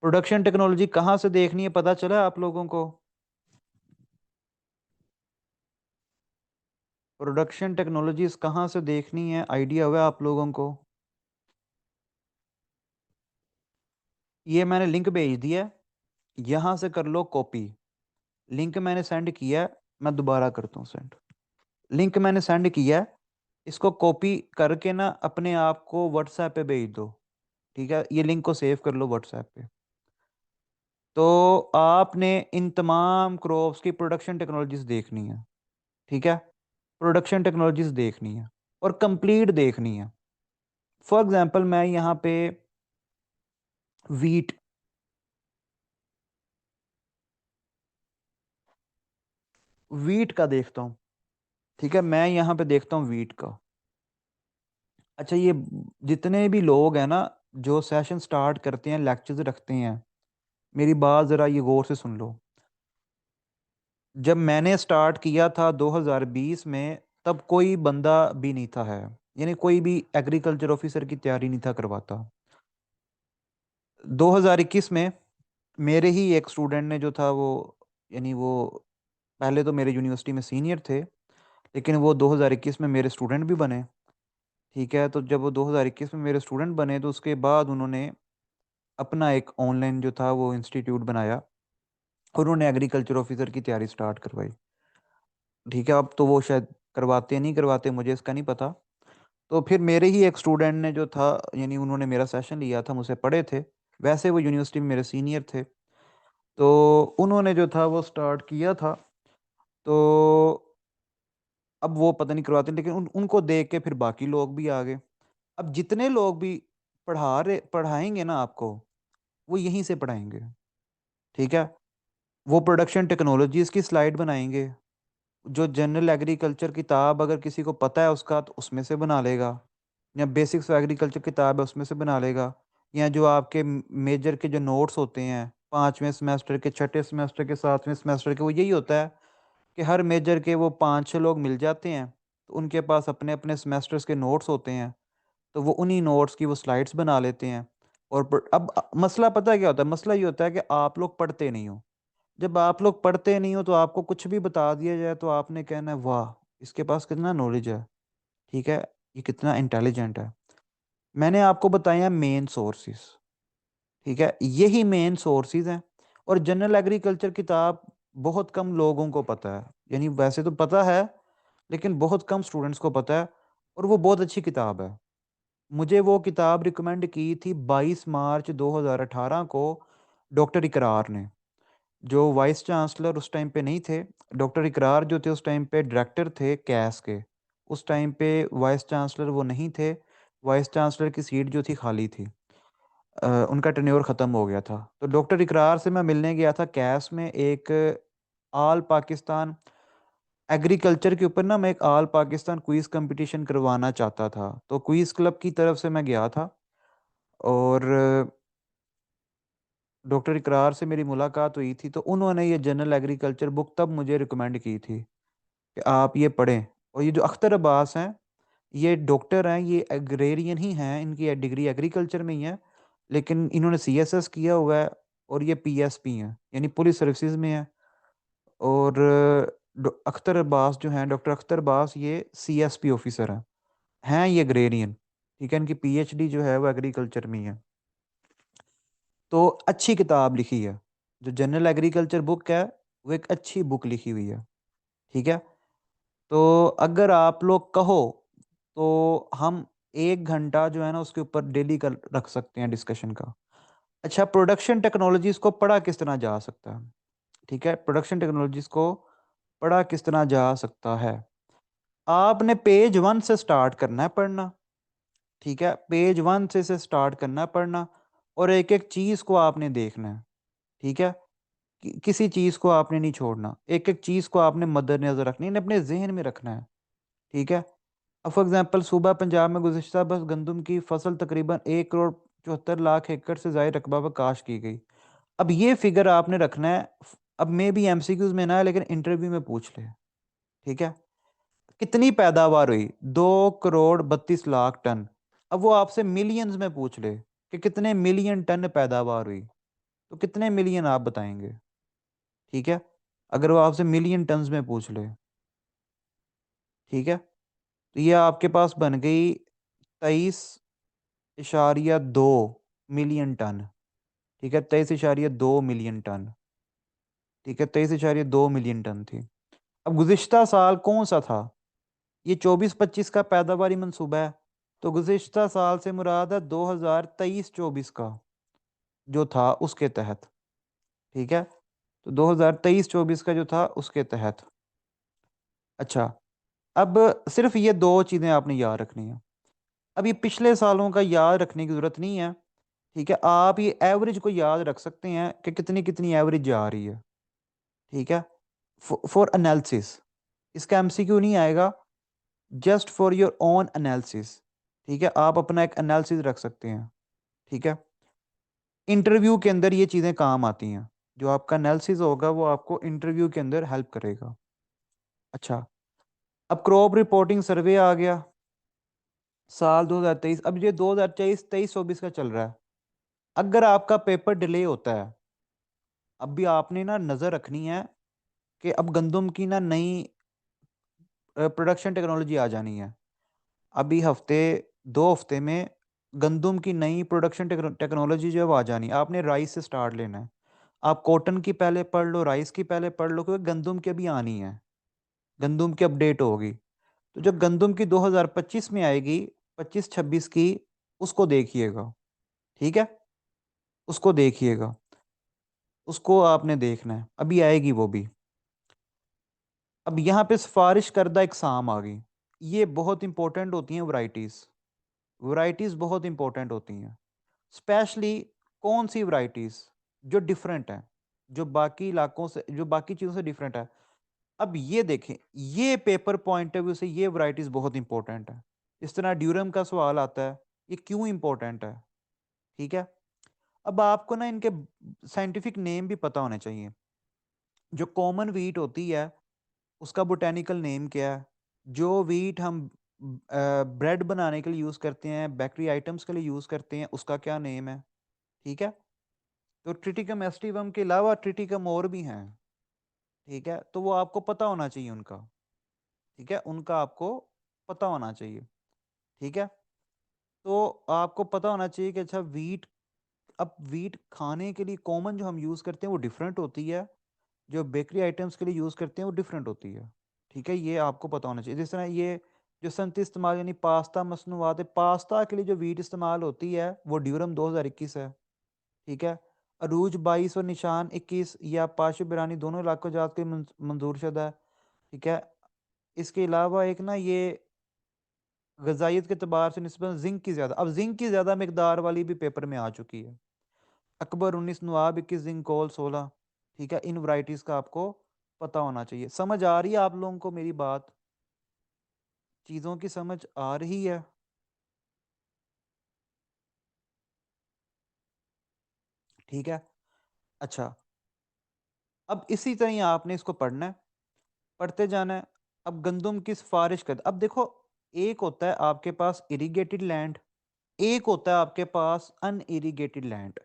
प्रोडक्शन टेक्नोलॉजी कहाँ से देखनी है, पता चला आप लोगों को? प्रोडक्शन टेक्नोलॉजीज कहाँ से देखनी है, आइडिया हुआ आप लोगों को? ये मैंने लिंक भेज दिया है, यहाँ से कर लो कॉपी। लिंक मैंने सेंड किया है, मैं दोबारा करता हूँ सेंड। लिंक मैंने सेंड किया है, इसको कॉपी करके ना अपने आप को व्हाट्सएप पे भेज दो। ठीक है, ये लिंक को सेव कर लो व्हाट्सएप पे। तो आपने इन तमाम क्रॉप्स की प्रोडक्शन टेक्नोलॉजीज देखनी है। ठीक है, प्रोडक्शन टेक्नोलॉजीज देखनी है और कंप्लीट देखनी है। फॉर एग्जांपल मैं यहाँ पे वीट, वीट का देखता हूँ। ठीक है, मैं यहाँ पे देखता हूँ वीट का। अच्छा, ये जितने भी लोग हैं ना जो सेशन स्टार्ट करते हैं, लेक्चर्स रखते हैं, मेरी बात ज़रा ये गौर से सुन लो। जब मैंने स्टार्ट किया था 2020 में, तब कोई बंदा भी नहीं था है, यानी कोई भी एग्रीकल्चर ऑफिसर की तैयारी नहीं था करवाता। 2021 में मेरे ही एक स्टूडेंट ने जो था वो, यानी वो पहले तो मेरे यूनिवर्सिटी में सीनियर थे, लेकिन वो 2021 में मेरे स्टूडेंट भी बने। ठीक है, तो जब वो 2021 में मेरे स्टूडेंट बने तो उसके बाद उन्होंने अपना एक ऑनलाइन जो था वो इंस्टीट्यूट बनाया और उन्होंने एग्रीकल्चर ऑफिसर की तैयारी स्टार्ट करवाई। ठीक है, अब तो वो शायद करवाते नहीं करवाते, मुझे इसका नहीं पता। तो फिर मेरे ही एक स्टूडेंट ने जो था, यानी उन्होंने मेरा सेशन लिया था, मुझसे पढ़े थे, वैसे वो यूनिवर्सिटी में मेरे सीनियर थे। तो उन्होंने जो था वो स्टार्ट किया था। तो अब वो पता नहीं करवाते, लेकिन उनको देख के फिर बाकी लोग भी आ गए। अब जितने लोग भी पढ़ाएंगे ना आपको, वो यहीं से पढ़ाएंगे। ठीक है, वो प्रोडक्शन टेक्नोलॉजीज की स्लाइड बनाएंगे। जो जनरल एग्रीकल्चर किताब अगर किसी को पता है उसका, तो उसमें से बना लेगा, या बेसिक्स ऑफ एग्रीकल्चर किताब है उसमें से बना लेगा, या जो आपके मेजर के जो नोट्स होते हैं 5वें सेमेस्टर के, छठे सेमेस्टर के, 7वें सेमेस्टर के, वो यही होता है कि हर मेजर के वो 5-6 लोग मिल जाते हैं, तो उनके पास अपने-अपने सेमेस्टर्स के नोट्स होते हैं, तो वो उन्हीं नोट्स की वो स्लाइड्स बना लेते हैं। और अब मसला पता है क्या होता है? मसला ये होता है कि आप लोग पढ़ते नहीं हो। जब आप लोग पढ़ते नहीं हो तो आपको कुछ भी बता दिया जाए तो आपने कहना है वाह! इसके पास कितना नॉलेज है, ठीक है? ये कितना इंटेलिजेंट है। मैंने आपको बताए हैं मेन सोर्सेज़, ठीक है? यही मेन सोर्सेज़ हैं और जनरल एग्रीकल्चर किताब बहुत कम लोगों को पता है। यानी वैसे तो पता है, लेकिन बहुत कम स्टूडेंट्स को पता है और वो बहुत अच्छी किताब है। मुझे वो किताब रिकमेंड की थी 22 मार्च 2018 को डॉक्टर इकरार ने। जो वाइस चांसलर उस टाइम पे नहीं थे, डॉक्टर इकरार जो थे उस टाइम पे डायरेक्टर थे कैस के। उस टाइम पे वाइस चांसलर वो नहीं थे, वाइस चांसलर की सीट जो थी खाली थी। उनका टेन्योर ख़त्म हो गया था। तो डॉक्टर इकरार से मैं मिलने गया था कैस में एक ऑल पाकिस्तान एग्रीकल्चर के ऊपर ना मैं एक ऑल पाकिस्तान क्विज़ कॉम्पिटिशन करवाना चाहता था। तो क्विज़ क्लब की तरफ से मैं गया था और डॉक्टर इकरार से मेरी मुलाकात हुई थी, तो उन्होंने ये जनरल एग्रीकल्चर बुक तब मुझे रिकमेंड की थी कि आप ये पढ़ें। और ये जो अख्तर अब्बास हैं, ये डॉक्टर हैं, ये एग्रेरियन ही हैं, इनकी डिग्री एग्रीकल्चर में ही है, लेकिन इन्होंने सीएसएस किया हुआ है और ये पीएसपी हैं, यानी पुलिस सर्विसेज में है। और अख्तर अब्बास जो हैं, डॉक्टर अख्तर अब्बास, ये सीएसपी ऑफिसर हैं ये एग्रेरियन, ठीक है? इनकी पीएचडी जो है वो एग्रीकल्चर में ही है। तो अच्छी किताब लिखी है। जो जनरल एग्रीकल्चर बुक है, वो एक अच्छी बुक लिखी हुई है, ठीक है? तो अगर आप लोग कहो, तो हम 1 घंटा जो है ना उसके ऊपर डेली कर रख सकते हैं डिस्कशन का। अच्छा, प्रोडक्शन टेक्नोलॉजीज़ को पढ़ा किस तरह जा सकता है, ठीक है? प्रोडक्शन टेक्नोलॉजीज़ को पढ़ा किस तरह जा सकता है? आपने पेज 1 से स्टार्ट करना है पढ़ना, ठीक है? पेज 1 से स्टार्ट करना है पढ़ना और एक-एक चीज़ को आपने देखना है, ठीक है? किसी चीज़ को आपने नहीं छोड़ना। एक-एक चीज़ को आपने मद्देनज़र रखनी है, अपने ज़हन में रखना है, ठीक है? अब फॉर एग्ज़ाम्पल सूबा पंजाब में गुज़िश्ता बरस गंदम की फ़सल तकरीबन 1 करोड़ 74 लाख एकड़ से ज़ायद रकबा पर काश्त की गई। अब ये फ़िगर आपने रखना है। अब मेबी एमसीक्यूज़ में ना आए लेकिन इंटरव्यू में पूछ ले, ठीक है? कितनी पैदावार हुई? 2 करोड़ 32 लाख टन। अब वो आपसे मिलियंस में पूछ ले कि कितने मिलियन टन पैदावार हुई, तो कितने मिलियन आप बताएँगे? ठीक है? अगर वो आपसे मिलियन टन्स में पूछ ले, ठीक है? तो ये आपके पास बन गई 23.2 मिलियन टन, ठीक है? 23.2 मिलियन टन, ठीक है? 23.2 मिलियन टन थी। अब गुज़िश्ता साल कौन-सा था? ये 24-25 का पैदावारी मंसूबा है, तो गुज़िश्ता साल से मुराद है 2023-24 का, जो था उसके तहत, ठीक है? तो 2023-24 का जो था उसके तहत। अच्छा, अब सिर्फ़ ये 2 चीज़ें आपने याद रखनी है। अब ये पिछले सालों का याद रखने की ज़रूरत नहीं है, ठीक है? आप ये एवरेज को याद रख सकते हैं कि कितनी-कितनी एवरेज जा रही है, ठीक है? फॉर एनालिसिस, इसका एमसीक्यू नहीं आएगा, just for your own analysis, ठीक है? आप अपना एक एनालिसिस रख सकते हैं, ठीक है? इंटरव्यू के अंदर ये चीज़ें काम आती हैं, जो आपका एनालिसिस होगा वो आपको इंटरव्यू के अंदर हेल्प करेगा। अच्छा, अब क्रॉप रिपोर्टिंग सर्वे आ गया, साल 2023, अब ये 2023 23-24 का चल रहा है। अगर आपका पेपर डिले होता है, अब भी आपने ना नज़र रखनी है कि अब गंदम की ना नई प्रोडक्शन टेक्नोलॉजी आ जानी है। अभी हफ़्ते 2 हफ़्ते में गंदम की नई प्रोडक्शन टेक्नोलॉजी जो है वो आ जानी है। आपने राइस से स्टार्ट लेना है। आप कॉटन की पहले पढ़ लो, राइस की पहले पढ़ लो, क्योंकि गंदम की अभी आनी है। गंदम की अपडेट होगी। तो जब गंदम की 2025 में आएगी, 25-26 की, उसको देखिएगा, ठीक है? उसको देखिएगा। उसको आपने देखना है, अभी आएगी वो भी। अब यहाँ पे सिफ़ारिश करदा इकसाम आ गई। ये बहुत इम्पोर्टेंट होती हैं वैराइटीज़। वैराइटीज़ बहुत इम्पोर्टेंट होती हैं। स्पेशली कौन-सी वैराइटीज़? जो डिफरेंट हैं, जो बाकी इलाकों से, जो बाकी चीज़ों से डिफरेंट है। अब ये देखें, ये पेपर पॉइंट ऑफ व्यू से ये वैराइटीज़ बहुत इम्पोर्टेंट है। इस तरह ड्यूरम का सवाल आता है, ये क्यों इम्पोर्टेंट है? ठीक है? अब आपको ना इनके साइंटिफिक नेम भी पता होने चाहिए। जो कॉमन व्हीट होती है, उसका बोटैनिकल नेम क्या है? जो वीट हम ब्रेड बनाने के लिए यूज़ करते हैं, बेकरी आइटम्स के लिए यूज़ करते हैं, उसका क्या नेम है? ठीक है? तो ट्रिटिकम एस्टिवम के अलावा ट्रिटिकम और भी हैं, ठीक है? तो वो आपको पता होना चाहिए उनका, ठीक है? उनका आपको पता होना चाहिए, ठीक है? तो आपको पता होना चाहिए कि अच्छा वीट, अब वीट खाने के लिए कॉमन जो हम यूज़ करते हैं वो डिफरेंट होती है, जो बेकरी आइटम्स के लिए यूज़ करते हैं वो डिफरेंट होती है, ठीक है? ये आपको पता होना चाहिए। जिस तरह ये जो सनती इस्तेमाल यानी पास्ता मसनूआत है, पास्ता के लिए जो वीट इस्तेमाल होती है वो ड्यूरम 2021 है, ठीक है? अरूज 22 और निशान 21 या पाशे बिरानी दोनों इलाकों जात के मंजूर शुदा है, ठीक है? इसके अलावा एक ना ये ग़ज़ाइयत के एतबार से निस्बतन ज़िंक की ज़्यादा, अब ज़िंक की ज़्यादा मिकदार वाली भी पेपर में आ चुकी है। अकबर 19, नवाब 21, ज़िंकोल 16, ठीक है? इन वैराइटीज़ का आपको पता होना चाहिए। समझ आ रही है आप लोगों को मेरी बात? चीज़ों की समझ आ रही है? ठीक है? अच्छा, अब इसी तरह ही आपने इसको पढ़ना है, पढ़ते जाना है। अब गंदम की सिफ़ारिश कर, अब देखो एक होता है आपके पास इरिगेटेड लैंड, एक होता है आपके पास अनइरिगेटेड लैंड,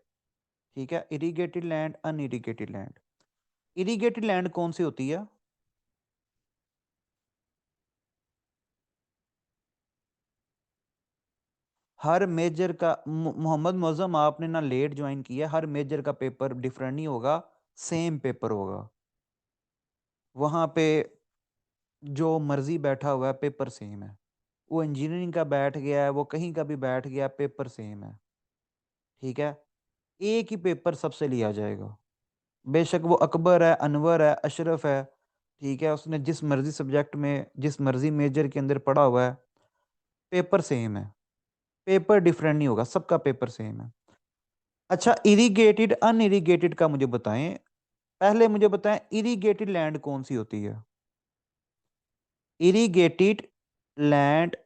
ठीक है? Irrigated land, unirrigated land. Irrigated land कौन-सी होती है? हर मेजर का मोहम्मद मुअज़्ज़म आपने ना लेट जॉइन किया, हर मेजर का पेपर डिफरेंट नहीं होगा, सेम पेपर होगा। वहाँ पे जो मर्ज़ी बैठा हुआ है, पेपर सेम है। वो इंजीनियरिंग का बैठ गया है, वो कहीं का भी बैठ गया, पेपर सेम है, ठीक है? एक ही पेपर सबसे लिया जाएगा। बेशक वो अकबर है, अनवर है, अशरफ है, ठीक है? उसने जिस मर्ज़ी सब्जेक्ट में, जिस मर्ज़ी मेजर के अंदर पढ़ा हुआ है, पेपर सेम है। पेपर डिफरेंट नहीं होगा, सबका पेपर सेम है। अच्छा, इरिगेटेड, अनइरिगेटेड का मुझे बताएँ। पहले मुझे बताएँ इरिगेटेड लैंड कौन-सी होती है? इरिगेटेड लैंड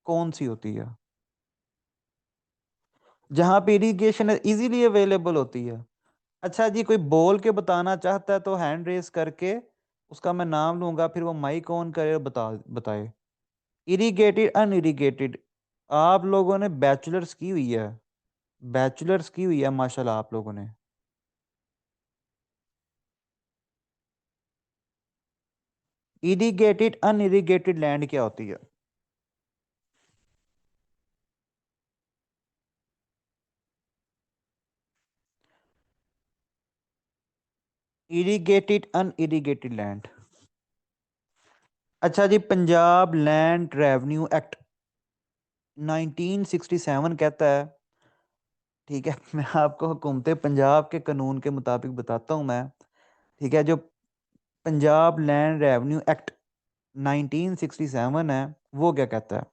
कौन-सी होती है? जहाँ पे इरिगेशन ईज़िली अवेलेबल होती है। अच्छा जी, कोई बोल के बताना चाहता है तो हैंड रेज़ करके उसका मैं नाम लूँगा, फिर वो माइक ऑन करे और बताए। इरिगेटेड, अनइरिगेटेड, आप लोगों ने बैचलर्स की हुई है। बैचलर्स की हुई है माशाल्लाह आप लोगों ने। इरिगेटेड, अनइरिगेटेड लैंड क्या होती है? Irrigated, unirrigated land. अच्छा जी, पंजाब लैंड रेवेन्यू एक्ट 1967 कहता है, ठीक है? मैं आपको हुकूमत पंजाब के कानून के मुताबिक बताता हूँ मैं, ठीक है? जो पंजाब लैंड रेवेन्यू एक्ट 1967 है, वो क्या कहता है?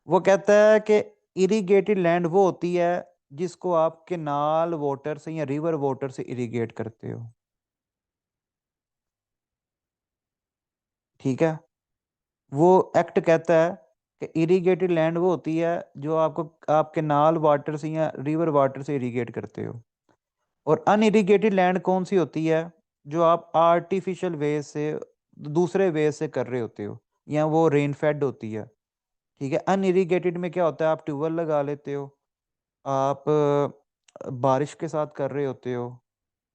वो कहता है कि इरिगेटेड लैंड वो होती है जिसको आप कैनाल वाटर से या रिवर वाटर से इरिगेट करते हो, ठीक है? वो एक्ट कहता है कि इरिगेटेड लैंड वो होती है जो आपको आप कैनाल वाटर से या रिवर वाटर से इरिगेट करते हो। और अनइरिगेटेड लैंड कौन सी होती है? जो आप आर्टिफिशियल वे से, दूसरे वे से कर रहे होते हो, या वो रेन फेड होती है, ठीक है? अनइरिगेटेड में क्या होता है, आप ट्यूबवेल लगा लेते हो, आप बारिश के साथ कर रहे होते हो,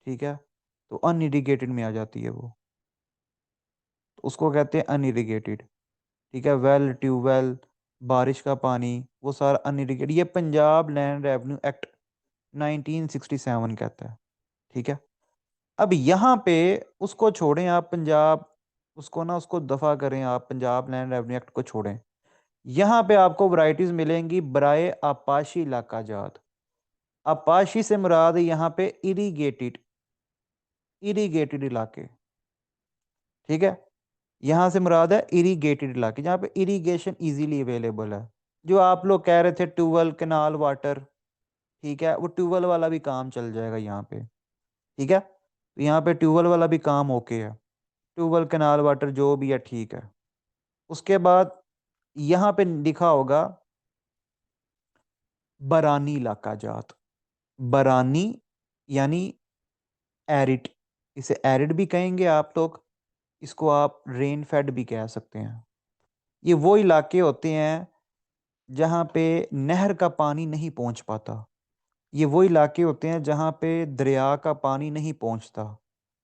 ठीक है? तो अनइरिगेटेड में आ जाती है वो, तो उसको कहते हैं अनइरिगेटेड, ठीक है? वेल, ट्यूबवेल, बारिश का पानी, वो सारा अनइरिगेटेड, ये पंजाब लैंड रेवेन्यू एक्ट 1967 कहता है, ठीक है? अब यहाँ पे उसको छोड़ें आप, पंजाब, उसको ना उसको दफ़ा करें आप, पंजाब लैंड रेवेन्यू एक्ट को छोड़ें। यहाँ पे आपको वैराइटीज़ मिलेंगी बराए आपाशी इलाका जात। आपाशी से मुराद है यहाँ पे इरिगेटेड, इरिगेटेड इलाके, ठीक है? यहाँ से मुराद है इरिगेटेड इलाके, जहाँ पे इरिगेशन ईज़िली अवेलेबल है। जो आप लोग कह रहे थे ट्यूबवेल, कैनाल वाटर, ठीक है? वो ट्यूबवेल वाला भी काम चल जाएगा यहाँ पे, ठीक है? तो यहाँ पे ट्यूबवेल वाला भी काम ओके है। ट्यूबवेल, कैनाल वाटर जो भी है ठीक है। उसके बाद यहाँ पे लिखा होगा बरानी इलाका जात। बरानी यानी एरिड, इसे एरिड भी कहेंगे आप लोग, इसको आप रेन फेड भी कह सकते हैं, ये वो इलाके होते हैं जहाँ पे नहर का पानी नहीं पहुँच पाता। ये वो इलाके होते हैं जहाँ पे दरिया का पानी नहीं पहुँचता।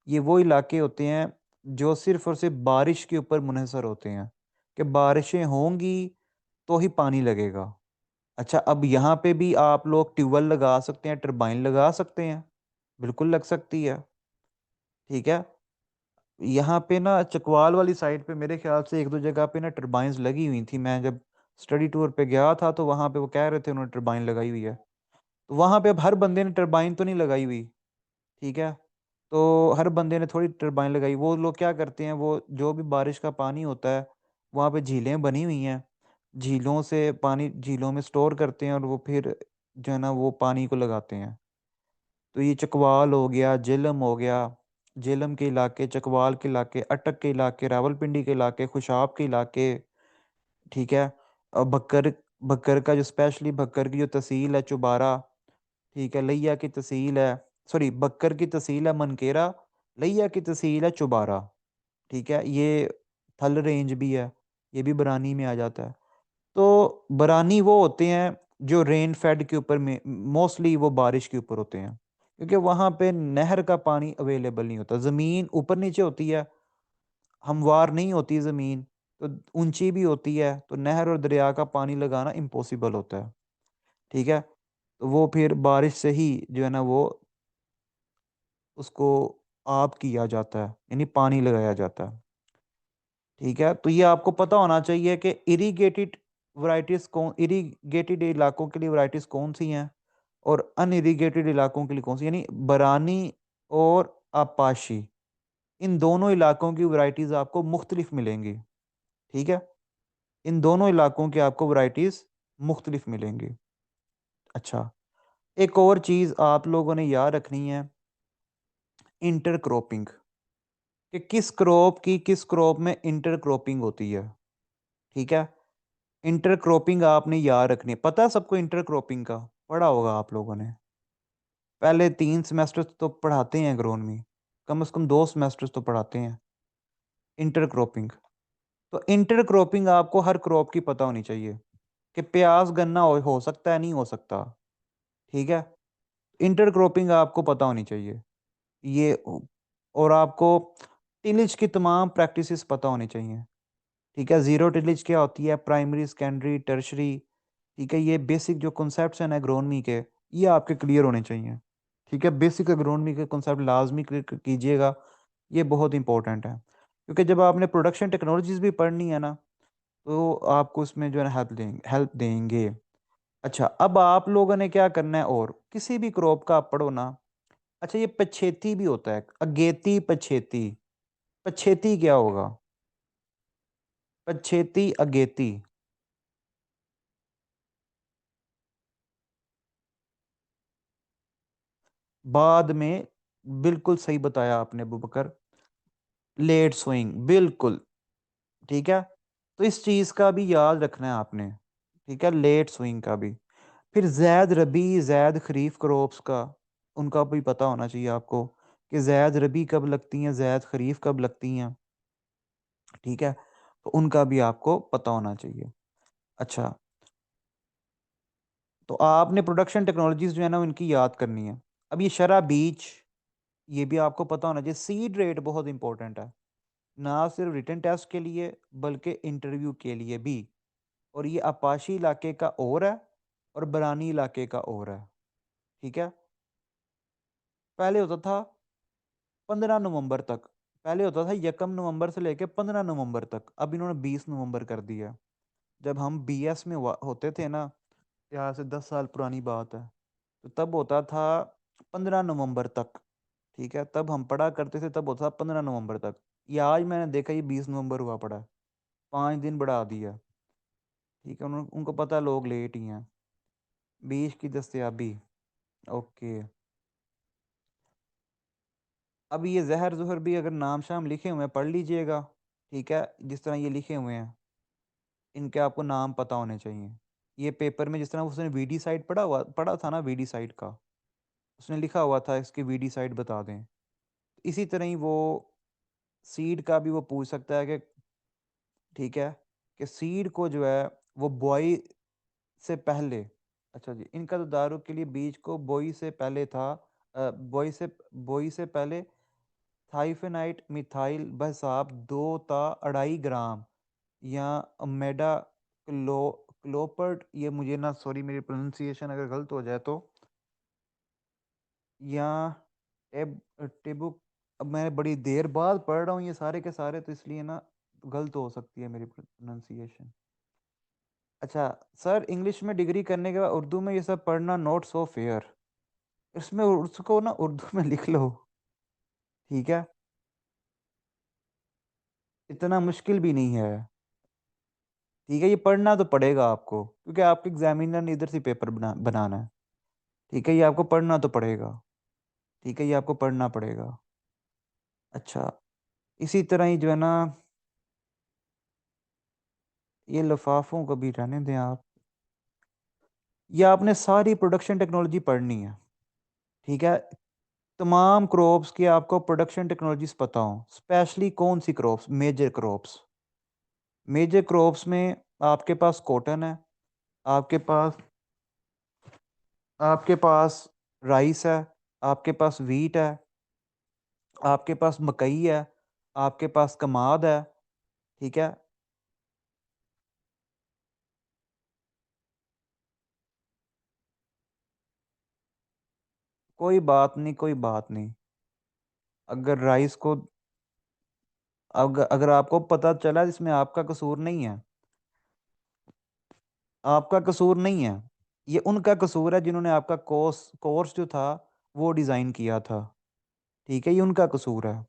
ये वो इलाके होते हैं जो सिर्फ़ और सिर्फ़ बारिश के ऊपर मुनहसर होते हैं, कि बारिशें होंगी तो ही पानी लगेगा। अच्छा, अब यहाँ पे भी आप लोग ट्यूबवेल लगा सकते हैं, टरबाइन लगा सकते हैं, बिल्कुल लग सकती है, ठीक है? यहाँ पे ना चकवाल वाली साइड पे मेरे ख़्याल से 1-2 जगह पे ना टरबाइन्स लगी हुई थी। मैं जब स्टडी टूर पे गया था तो वहाँ पे वो कह रहे थे उन्होंने टरबाइन लगाई हुई है। तो वहाँ पे अब हर बंदे ने टरबाइन तो नहीं लगाई हुई, ठीक है? तो हर बंदे ने थोड़ी टरबाइन लगाई। वो लोग क्या करते हैं, वो जो भी बारिश का पानी होता है, वहाँ पे झीलें बनी हुई हैं। झीलों से पानी झीलों में स्टोर करते हैं और वो फिर जो है ना वो पानी को लगाते हैं। तो ये चकवाल हो गया, झेलम हो गया, झेलम के इलाके, चकवाल के इलाके, अटक के इलाके, रावलपिंडी के इलाके, खुशाब के इलाके, ठीक है? भक्कर भक्कर का जो स्पेशली भक्कर की जो तहसील है चुबारा, ठीक है? लिया की तहसील है, सॉरी बक्कर की तहसील है मनकेरा, लिया की तहसील है चुबारा, ठीक है? ये थल रेंज भी है, ये भी बरानी में आ जाता है। तो बरानी वो होते हैं जो रेन फेड के ऊपर में मोस्टली वो बारिश के ऊपर होते हैं, क्योंकि वहाँ पे नहर का पानी अवेलेबल नहीं होता। ज़मीन ऊपर-नीचे होती है, हमवार नहीं होती ज़मीन, तो ऊँची भी होती है, तो नहर और दरिया का पानी लगाना इम्पॉसिबल होता है, ठीक है? तो वो फिर बारिश से ही जो है ना वो उसको आब किया जाता है, यानी पानी लगाया जाता है, ठीक है? तो ये आपको पता होना चाहिए कि इरिगेटेड इलाकों के लिए वैराइटीज़ कौन-सी हैं और अनइरिगेटेड इलाकों के लिए कौन-सी, यानी बरानी और आपाशी, इन दोनों इलाकों की वैराइटीज़ आपको मुख्तलिफ मिलेंगी, ठीक है? इन दोनों इलाकों की आपको वैराइटीज़ मुख्तलिफ मिलेंगी। अच्छा, एक और चीज़ आप लोगों ने याद रखनी है, इंटरक्रॉपिंग, कि किस क्रॉप में इंटरक्रॉपिंग होती है, ठीक है? इंटरक्रॉपिंग आपने याद रखनी है। पता है सबको इंटरक्रॉपिंग का? पढ़ा होगा आप लोगों ने। पहले 3 सेमेस्टर्स तो पढ़ाते हैं एग्रोनॉमी, कम से कम 2 सेमेस्टर्स तो पढ़ाते हैं इंटरक्रॉपिंग। तो इंटरक्रॉपिंग आपको हर क्रॉप की पता होनी चाहिए, कि प्याज़ गन्ना हो सकता है, नहीं हो सकता, ठीक है? इंटरक्रॉपिंग आपको पता होनी चाहिए। ये ओ और आपको टिलेज की तमाम प्रैक्टिसेस पता होनी चाहिए, ठीक है? ज़ीरो टिलेज क्या होती है, प्राइमरी, सेकेंडरी, टर्शियरी, ठीक है? ये बेसिक जो कॉन्सेप्ट्स हैं ना एग्रोनॉमी के, ये आपके क्लियर होने चाहिए, ठीक है? बेसिक एग्रोनॉमी के कॉन्सेप्ट लाज़मी क्लियर कीजिएगा, ये बहुत इंपॉर्टेंट है। क्योंकि जब आपने प्रोडक्शन टेक्नोलॉजीज़ भी पढ़नी है ना, तो आपको उसमें जो है ना हेल्प देंगे। अच्छा, अब आप लोगों ने क्या करना है, और किसी भी क्रॉप का आप पढ़ो ना। अच्छा, ये पछेती भी होता है, अगेती, पछेती। पछेती क्या होगा? पछेती, अगेती। बाद में, बिल्कुल सही बताया आपने अबू बकर, लेट सोइंग, बिल्कुल, ठीक है? तो इस चीज़ का भी याद रखना है आपने, ठीक है? लेट सोइंग का भी। फिर ज़ैद रबी, ज़ैद खरीफ क्रॉप्स का, उनका भी पता होना चाहिए आपको, कि ज़ैद रबी कब लगती हैं, ज़ैद खरीफ कब लगती हैं, ठीक है? तो उनका भी आपको पता होना चाहिए। अच्छा, तो आपने प्रोडक्शन टेक्नोलॉजीज़ जो है ना, उनकी याद करनी है। अब ये शरा बीज, ये भी आपको पता होना चाहिए। सीड रेट बहुत इंपॉर्टेंट है, ना सिर्फ रिटन टेस्ट के लिए बल्कि इंटरव्यू के लिए भी। और ये अपाशी इलाके का और है और बरानी इलाके का और है, ठीक है? पहले होता था 15 नवंबर तक, पहले होता था 1 नवंबर से लेके 15 नवंबर तक, अब इन्होंने 20 नवंबर कर दिया। जब हम बीएस में होते थे ना, यहाँ से 10 साल पुरानी बात है, तो तब होता था 15 नवंबर तक, ठीक है? तब हम पढ़ा करते थे, तब होता था 15 नवंबर तक। ये आज मैंने देखा ये 20 नवंबर हुआ पड़ा है, 5 दिन बढ़ा दिया, ठीक है? उनको पता है लोग लेट ही हैं। 20 की दस्तयाबी, ओके। अब ये ज़हर-ज़ुहर भी अगर नाम-शाम लिखे हुए हैं पढ़ लीजिएगा, ठीक है? जिस तरह ये लिखे हुए हैं, इनके आपको नाम पता होने चाहिए। ये पेपर में जिस तरह उसने वीडीसाइड पढ़ा था ना, वीडीसाइड का, उसने लिखा हुआ था इसकी वीडीसाइड बता दें। इसी तरह ही वो सीड का भी वो पूछ सकता है कि, ठीक है? कि सीड को जो है वो बुआई से पहले, अच्छा जी, इनका तो दारू के लिए बीज को बोई से पहले था, बोई से पहले थाइफेनाइट मिथाइल बहसाब 2 ता 2.5 ग्राम या मेडा क्लोपर्ट, ये मुझे ना, सॉरी मेरी प्रोनाउंसिएशन अगर गलत हो जाए तो, या टेबुक, अब मैं बड़ी देर बाद पढ़ रहा हूँ ये सारे के सारे, तो इसलिए ना गलत हो सकती है मेरी प्रोनाउंसिएशन। अच्छा सर, इंग्लिश में डिग्री करने के बाद उर्दू में ये सब पढ़ना नॉट सो फेयर, इसमें उसको ना उर्दू में लिख लो, ठीक है, इतना मुश्किल भी नहीं है, ठीक है, ये पढ़ना तो पड़ेगा आपको क्योंकि आपके एग्जामिनर ने इधर से पेपर बनाना है, ठीक है, ये आपको पढ़ना तो पड़ेगा, ठीक है, ये आपको पढ़ना पड़ेगा। अच्छा, इसी तरह ही जो है ना, ये लिफाफों को भी रहने दें आप, ये आपने सारी प्रोडक्शन टेक्नोलॉजी पढ़नी है, ठीक है, तमाम क्रॉप्स की आपको प्रोडक्शन टेक्नोलॉजीज पता हो, स्पेशली कौन सी crops, major crops, major crops में आपके पास कॉटन है, आपके पास आपके पास राइस है, आपके पास वीट है, आपके पास मकई है, आपके पास कमाद है, ठीक है, कोई बात नहीं, कोई बात नहीं, अगर राइस को, अगर आपको पता चला, इसमें आपका कसूर नहीं है, आपका कसूर नहीं है, ये उनका कसूर है जिन्होंने आपका कोर्स कोर्स जो था वो डिज़ाइन किया था, ठीक है, ये उनका कसूर है,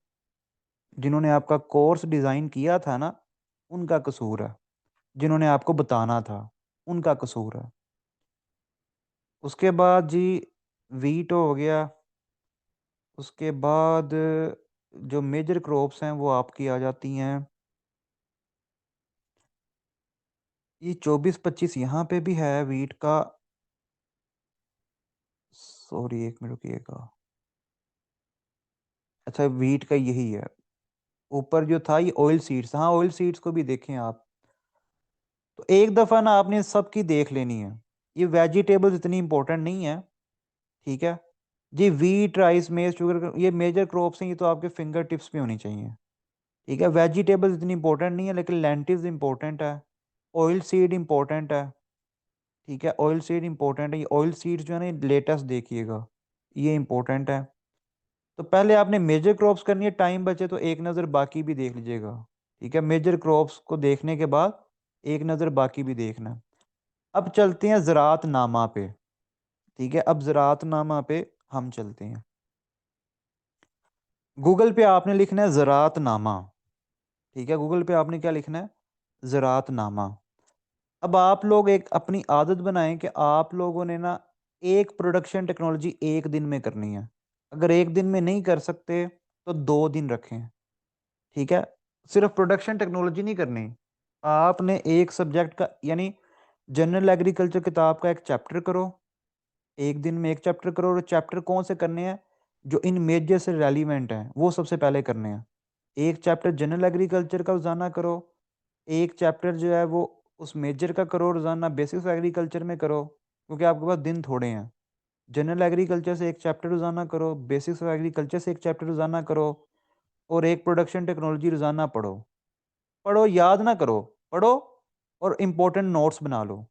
जिन्होंने आपका कोर्स डिज़ाइन किया था ना, उनका कसूर है, जिन्होंने आपको बताना था, उनका कसूर है। उसके बाद जी, वीट हो गया, उसके बाद जो मेजर क्रॉप्स हैं वो आपकी आ जाती हैं, ये 24-25 यहाँ पे भी है वीट का, सॉरी एक मिनट रुकिएगा, अच्छा वीट का यही है, ऊपर जो था ये ऑयल सीड्स, हाँ ऑयल सीड्स को भी देखें आप, तो एक दफ़ा ना आपने सबकी देख लेनी है, ये वेजिटेबल्स इतनी इंपॉर्टेंट नहीं है, ठीक है, जी वीट राइस मेज शुगर ये मेजर क्रॉप्स हैं, ये तो आपके फिंगर टिप्स पे होनी चाहिए, ठीक है, वेजिटेबल्स इतनी इंपॉर्टेंट नहीं है लेकिन लेंटिल्स इंपॉर्टेंट है, ऑयल सीड इंपॉर्टेंट है, ठीक है, ऑयल सीड इंपॉर्टेंट है, ये ऑयल सीड्स जो है ना लेटेस्ट देखिएगा, ये इंपॉर्टेंट है, तो पहले आपने मेजर क्रॉप्स करनी है, टाइम बचे तो एक नज़र बाकी भी देख लीजिएगा, ठीक है, मेजर क्रॉप्स को देखने के बाद एक नज़र बाकी भी देखना है। अब चलते हैं ज़राअत नामा पे, ठीक है, अब ज़राअत नामा पे हम चलते हैं, गूगल पे आपने लिखना है ज़राअत नामा, ठीक है, गूगल पे आपने क्या लिखना है, ज़राअत नामा। अब आप लोग एक अपनी आदत बनाएं कि आप लोगों ने ना एक प्रोडक्शन टेक्नोलॉजी एक दिन में करनी है, अगर एक दिन में नहीं कर सकते तो 2 दिन रखें, ठीक है, सिर्फ प्रोडक्शन टेक्नोलॉजी नहीं करनी, आपने एक सब्जेक्ट का यानी जनरल एग्रीकल्चर किताब का एक चैप्टर करो, एक दिन में एक चैप्टर करो, और चैप्टर कौन से करने हैं, जो इन मेजर से रेलिवेंट हैं वो सबसे पहले करने हैं, एक चैप्टर जनरल एग्रीकल्चर का रोजाना करो, एक चैप्टर जो है वो उस मेजर का करो रोजाना, बेसिक्स ऑफ एग्रीकल्चर में करो, क्योंकि आपके पास दिन थोड़े हैं, जनरल एग्रीकल्चर से एक चैप्टर रोजाना करो, बेसिक्स ऑफ एग्रीकल्चर से एक चैप्टर रोजाना करो, और एक प्रोडक्शन टेक्नोलॉजी रोजाना पढ़ो, पढ़ो याद ना करो, पढ़ो और इम्पोर्टेंट नोट्स बना लो,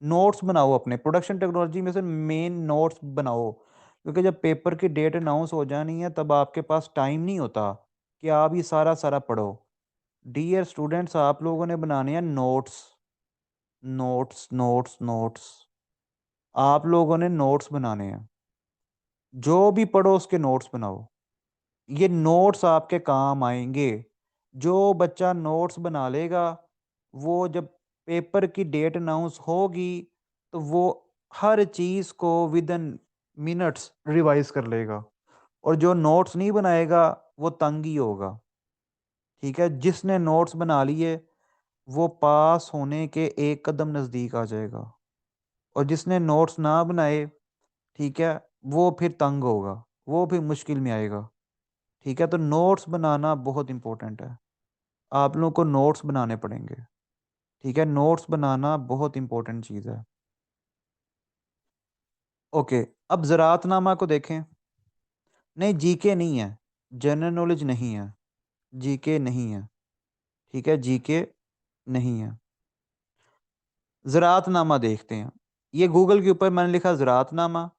नोट्स बनाओ अपने प्रोडक्शन टेक्नोलॉजी में से मेन नोट्स बनाओ, क्योंकि जब पेपर की डेट अनाउंस हो जानी है तब आपके पास टाइम नहीं होता कि आप ये सारा सारा पढ़ो। डियर स्टूडेंट्स, आप लोगों ने बनाने हैं नोट्स, नोट्स नोट्स नोट्स, आप लोगों ने नोट्स बनाने हैं, जो भी पढ़ो उसके नोट्स बनाओ, ये नोट्स आपके काम आएंगे, जो बच्चा नोट्स बना लेगा वो जब पेपर की डेट अनाउंस होगी तो वो हर चीज़ को विद इन मिनट्स रिवाइज कर लेगा, और जो नोट्स नहीं बनाएगा वो तंग ही होगा, ठीक है, जिसने नोट्स बना लिए वो पास होने के एक कदम नज़दीक आ जाएगा, और जिसने नोट्स ना बनाए, ठीक है, वो फिर तंग होगा, वो फिर मुश्किल में आएगा, ठीक है, तो नोट्स बनाना बहुत इंपॉर्टेंट है, आप लोगों को नोट्स बनाने पड़ेंगे। ठीक है, नोट्स बनाना बहुत इंपॉर्टेंट चीज़ है। ओके, अब ज़राअतनामा को देखें। नहीं, जीके नहीं है, जनरल नॉलेज नहीं है, जीके नहीं है। ठीक है, जीके नहीं है। ज़राअतनामा देखते हैं। ये गूगल के ऊपर मैंने लिखा ज़राअतनामा,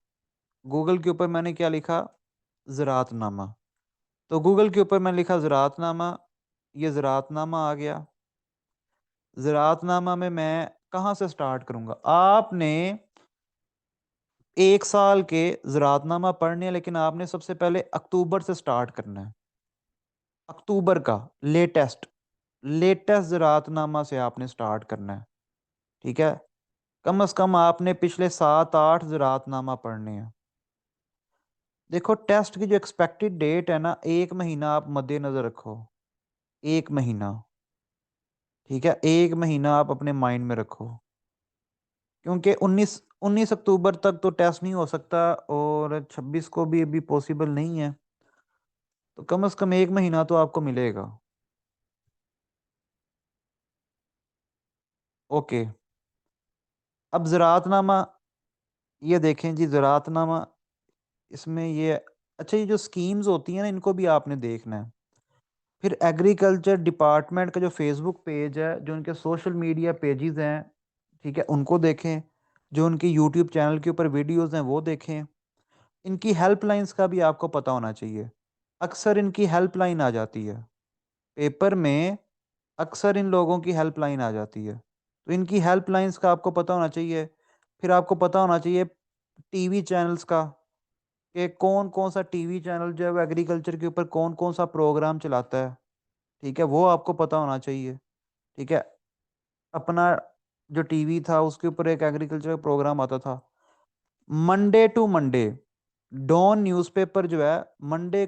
गूगल के ऊपर मैंने क्या लिखा? ज़राअतनामा। तो गूगल के ऊपर मैंने लिखा ज़राअतनामा, ये ज़राअतनामा आ गया। ज़राअतनामा में मैं कहाँ से स्टार्ट करूँगा? आपने 1 साल के ज़राअतनामा पढ़ने हैं, लेकिन आपने सबसे पहले अक्टूबर से स्टार्ट करना है। अक्टूबर का लेटेस्ट, लेटेस्ट ज़राअतनामा से आपने स्टार्ट करना है। ठीक है? कम से कम आपने पिछले 7-8 ज़राअतनामा पढ़ने हैं। देखो, टेस्ट की जो एक्सपेक्टेड डेट है ना, 1 महीना आप मद्देनज़र रखो। 1 महीना, ठीक है? 1 महीना आप अपने माइंड में रखो। क्योंकि 19 अक्टूबर तक तो टेस्ट नहीं हो सकता और 26 को भी अभी पॉसिबल नहीं है। तो कम से कम 1 महीना तो आपको मिलेगा। ओके, अब ज़राअतनामा ये देखें जी, ज़राअतनामा इसमें ये अच्छा, ये जो स्कीम्स होती हैं ना, इनको भी आपने देखना है। फिर एग्रीकल्चर डिपार्टमेंट का जो फेसबुक पेज है, जो उनके सोशल मीडिया पेजेस हैं, ठीक है, उनको देखें। जो उनके यूट्यूब चैनल के ऊपर वीडियोस हैं, वो देखें। इनकी हेल्पलाइंस का भी आपको पता होना चाहिए। अक्सर इनकी हेल्पलाइन आ जाती है पेपर में, अक्सर इन लोगों की हेल्पलाइन आ जाती है। तो इनकी हेल्पलाइंस का आपको पता होना चाहिए। फिर आपको पता होना चाहिए टीवी चैनल्स का, कि कौन-कौन सा टीवी चैनल जो है वो एग्रीकल्चर के ऊपर कौन-कौन सा प्रोग्राम चलाता है। ठीक है? वो आपको पता होना चाहिए। ठीक है? अपना जो टीवी था उसके ऊपर एक एग्रीकल्चर का प्रोग्राम आता था। Monday to Monday, Dawn newspaper जो है, मंडे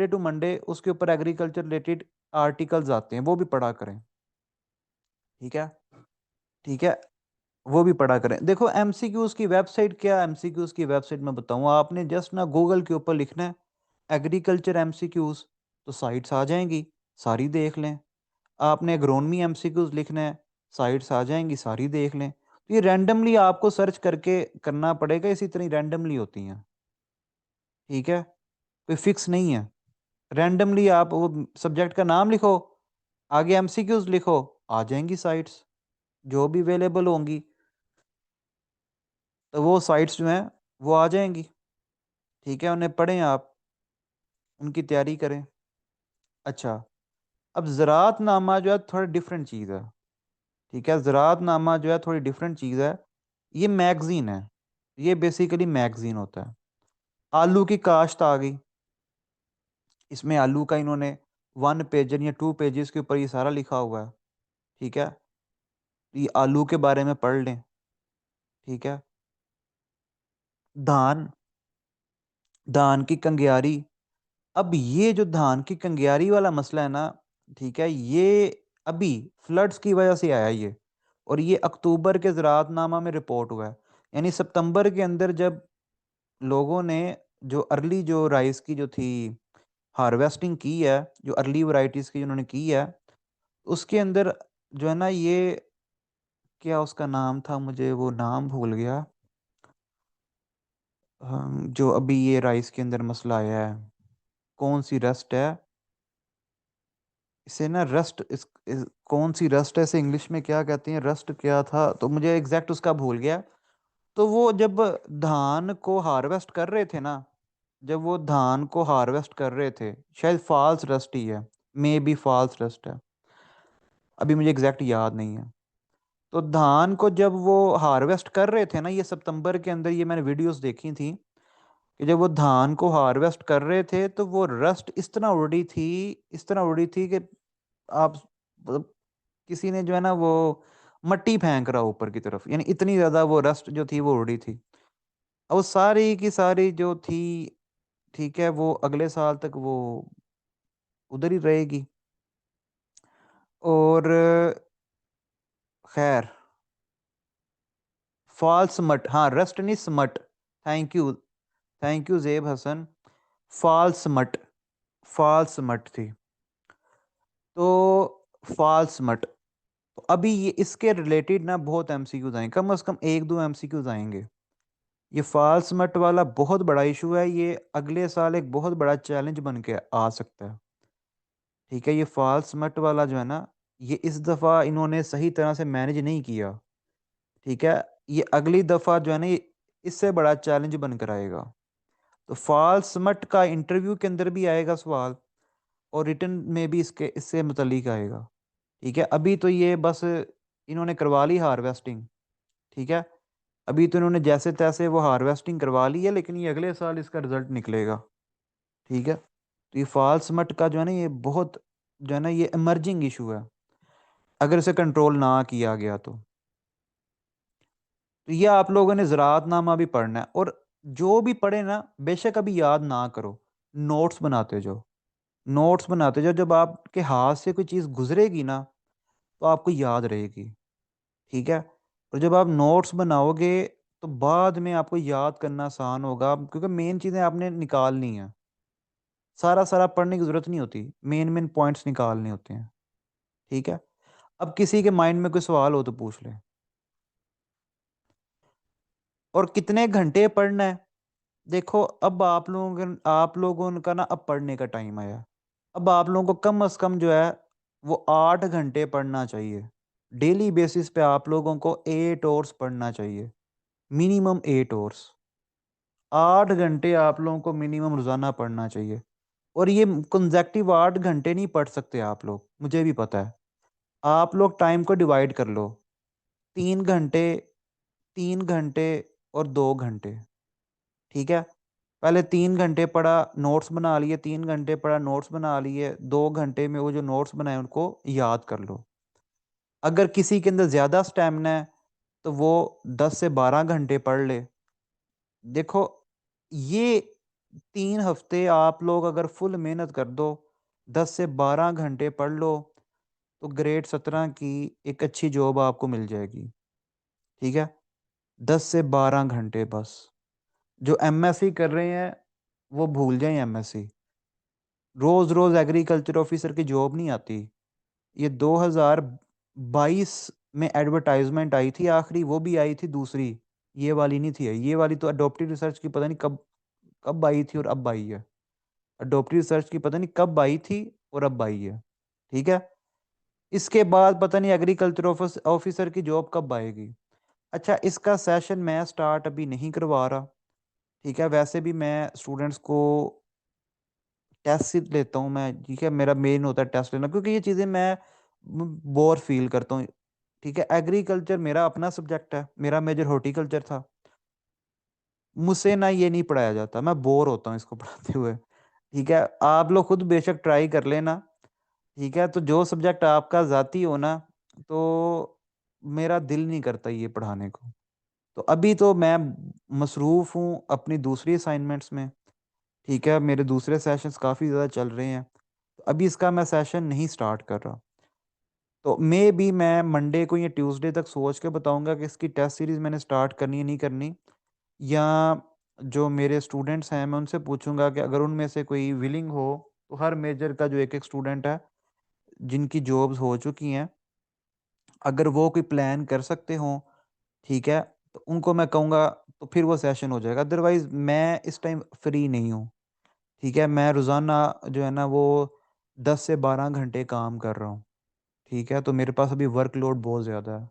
टू मंडे उसके ऊपर एग्रीकल्चर रिलेटेड आर्टिकल्स आते हैं, वो भी पढ़ा करें। ठीक है? ठीक है? वो भी पढ़ा करें। देखो, एमसीक्यूज़ की वेबसाइट क्या है? एमसीक्यूज़ की वेबसाइट मैं बताऊँ, आपने जस्ट ना गूगल के ऊपर लिखना है एग्रीकल्चर एमसीक्यूज़, तो साइट्स आ जाएँगी, सारी देख लें। आपने एग्रोनॉमी एमसीक्यूज़ लिखना है, साइट्स आ जाएँगी, सारी देख लें। तो ये रैंडमली आपको सर्च करके करना पड़ेगा, इसी तरह रैंडमली होती हैं। ठीक है? कोई फिक्स नहीं है। रैंडमली आप वो सब्जेक्ट का नाम लिखो, आगे एमसीक्यूज़ लिखो, आ जाएँगी साइट्स, जो भी अवेलेबल होंगी। तो वो साइट्स जो हैं, वो आ जाएँगी। ठीक है? उन्हें पढ़ें आप, उनकी तैयारी करें। अच्छा, अब ज़राअतनामा जो है थोड़ा डिफरेंट चीज़ है। ठीक है? ज़राअतनामा जो है थोड़ी डिफरेंट चीज़ है। ये मैगज़ीन है। ये बेसिकली मैगज़ीन होता है। आलू की काश्त आ गई। इसमें आलू का इन्होंने 1 पेजर या 2 पेजेज़ के ऊपर ये सारा लिखा हुआ है। ठीक है? ये आलू के बारे में पढ़ लें। ठीक है? धान, धान की कंग्यारी। अब ये जो धान की कंग्यारी वाला मसला है ना, ठीक है? ये अभी फ्लड्स की वजह से आया ये, और ये अक्टूबर के ज़राअतनामा में रिपोर्ट हुआ है। यानी सितंबर के अंदर जब लोगों ने जो अर्ली जो राइस की जो थी हार्वेस्टिंग की है, जो अर्ली वैराइटीज़ की जिन्होंने की है, उसके अंदर जो है ना ये क्या उसका नाम था, मुझे वो नाम भूल गया। जो अभी ये राइस के अंदर मसला आया है, कौन-सी रस्ट है? इसे ना रस्ट इस कौन-सी रस्ट है, इसे इंग्लिश में क्या कहते हैं? रस्ट क्या था? तो मुझे एग्ज़ैक्ट उसका भूल गया। तो वो जब धान को हार्वेस्ट कर रहे थे ना, जब वो धान को हार्वेस्ट कर रहे थे, शायद फ़ाल्स रस्ट ही है, मेबी फ़ाल्स रस्ट है। अभी मुझे एग्ज़ैक्ट याद नहीं है। तो धान को जब वो हार्वेस्ट कर रहे थे ना, ये सितंबर के अंदर, ये मैंने वीडियोज़ देखी थी, कि जब वो धान को हार्वेस्ट कर रहे थे, तो वो रस्ट इस तरह उड़ी थी, इस तरह उड़ी थी कि आप मतलब किसी ने जो है ना वो मट्टी फेंक रहा हो ऊपर की तरफ, यानी इतनी ज़्यादा वो रस्ट जो थी वो उड़ी थी। और वो सारी की सारी जो थी, ठीक है, वो अगले साल तक वो उधर ही रहेगी। और खैर, फॉल्स मट, हाँ, रस्ट नहीं smut. Thank you Zeb Hasan. False smut, false smut थी। तो फॉल्स मट, तो अभी ये इसके रिलेटेड ना बहुत एमसीक्यूज आएंगे, कम से कम एक दो एमसीक्यूज आएंगे। ये फॉल्स मट वाला बहुत बड़ा इशू है, ये अगले साल एक बहुत बड़ा चैलेंज बन के आ सकता है। ठीक है, ये फॉल्स मट वाला जो है ना, ये इस दफ़ा इन्होंने सही तरह से मैनेज नहीं किया। ठीक है, ये अगली दफ़ा जो है ना, ये इससे बड़ा चैलेंज बनकर आएगा। तो फॉल्स मट का इंटरव्यू के अंदर भी आएगा सवाल, और रिटर्न में भी इसके इससे मुतल्लिक आएगा। ठीक है, अभी तो ये बस इन्होंने करवा ली हार्वेस्टिंग। ठीक है, अभी तो इन्होंने जैसे तैसे वो हार्वेस्टिंग करवा ली है, लेकिन ये अगले साल इसका रिजल्ट निकलेगा। ठीक है, तो ये फॉल्स मट का जो है ना, ये बहुत जो है ना, ये इमर्जिंग इशू है अगर इसे कंट्रोल ना किया गया तो ये आप लोगों ने ज़राअतनामा भी पढ़ना है, और जो भी पढ़े ना बेशक अभी याद ना करो, नोट्स बनाते जाओ। नोट्स बनाते जाओ, जब आपके हाथ से कोई चीज़ गुजरेगी ना तो आपको याद रहेगी। ठीक है, और जब आप नोट्स बनाओगे तो बाद में आपको याद करना आसान होगा, क्योंकि मेन चीज़ें आपने निकालनी है। सारा सारा पढ़ने की ज़रूरत नहीं होती, मेन मेन पॉइंट्स निकालने होते हैं। ठीक है, अब किसी के माइंड में कोई सवाल हो तो पूछ ले। और कितने घंटे पढ़ना है? देखो, अब आप लोगों का ना अब पढ़ने का टाइम आया। अब आप लोगों को कम से कम जो है वो 8 घंटे पढ़ना चाहिए। डेली बेसिस पे आप लोगों को 8 आवर्स पढ़ना चाहिए, मिनिमम 8 आवर्स। 8 घंटे आप लोगों को मिनिमम रोजाना पढ़ना चाहिए। और ये कंसेक्टिव 8 घंटे नहीं पढ़ सकते आप लोग, मुझे भी पता है। आप लोग टाइम को डिवाइड कर लो, 3 घंटे, 3 घंटे और 2 घंटे। ठीक है, पहले 3 घंटे पढ़ा, नोट्स बना लिए, 3 घंटे पढ़ा, नोट्स बना लिए, 2 घंटे में वो जो नोट्स बनाए उनको याद कर लो। अगर किसी के अंदर ज़्यादा स्टेमिना है तो वो 10 से 12 घंटे पढ़ ले। देखो, ये 3 हफ्ते आप लोग अगर फुल मेहनत कर दो, 10 से 12 घंटे पढ़ लो, तो ग्रेड 17 की एक अच्छी जॉब आपको मिल जाएगी। ठीक है, 10 से 12 घंटे बस। जो एमएससी कर रहे हैं वो भूल जाएं एमएससी। रोज रोज एग्रीकल्चर ऑफिसर की जॉब नहीं आती। ये 2022 में एडवर्टाइजमेंट आई थी आखिरी, वो भी आई थी दूसरी, ये वाली नहीं थी। ये वाली तो अडोप्टिव रिसर्च की पता नहीं कब कब आई थी और अब आई है। अडोप्टिव रिसर्च की पता नहीं कब आई थी और अब आई है। ठीक है, इसके बाद पता नहीं एग्रीकल्चर ऑफिसर की जॉब कब आएगी। अच्छा, इसका सेशन मैं स्टार्ट अभी नहीं करवा रहा। ठीक है, वैसे भी मैं स्टूडेंट्स को टेस्ट सिर्फ लेता हूँ मैं। ठीक है, मेरा मेन होता है टेस्ट लेना, क्योंकि ये चीज़ें मैं बोर फील करता हूँ। ठीक है, एग्रीकल्चर मेरा अपना सब्जेक्ट है, मेरा मेजर हॉर्टिकल्चर था। मुझसे ना ये नहीं पढ़ाया जाता, मैं बोर होता हूँ इसको पढ़ाते हुए। ठीक है, आप लोग खुद बेशक ट्राई कर लेना। ठीक है, तो जो सब्जेक्ट आपका ज़ाती हो ना, तो मेरा दिल नहीं करता ये पढ़ाने को। तो अभी तो मैं मसरूफ़ हूँ अपनी दूसरी असाइनमेंट्स में। ठीक है, मेरे दूसरे सेशंस काफ़ी ज़्यादा चल रहे हैं, तो अभी इसका मैं सेशन नहीं स्टार्ट कर रहा। तो मे बी मैं मंडे को या ट्यूसडे तक सोच के बताऊंगा कि इसकी टेस्ट सीरीज़ मैंने स्टार्ट करनी है नहीं करनी। या जो मेरे स्टूडेंट्स हैं मैं उनसे पूछूंगा कि अगर उनमें से कोई विलिंग हो, तो हर मेजर का जो एक एक स्टूडेंट है जिनकी जॉब्स हो चुकी हैं, अगर वो कोई प्लान कर सकते हों, ठीक है, तो उनको मैं कहूँगा, तो फिर वो सेशन हो जाएगा। अदरवाइज़ मैं इस टाइम फ्री नहीं हूँ। ठीक है, मैं रोज़ाना जो है ना वो 10 से 12 घंटे काम कर रहा हूँ। ठीक है, तो मेरे पास अभी वर्कलोड बहुत ज़्यादा है,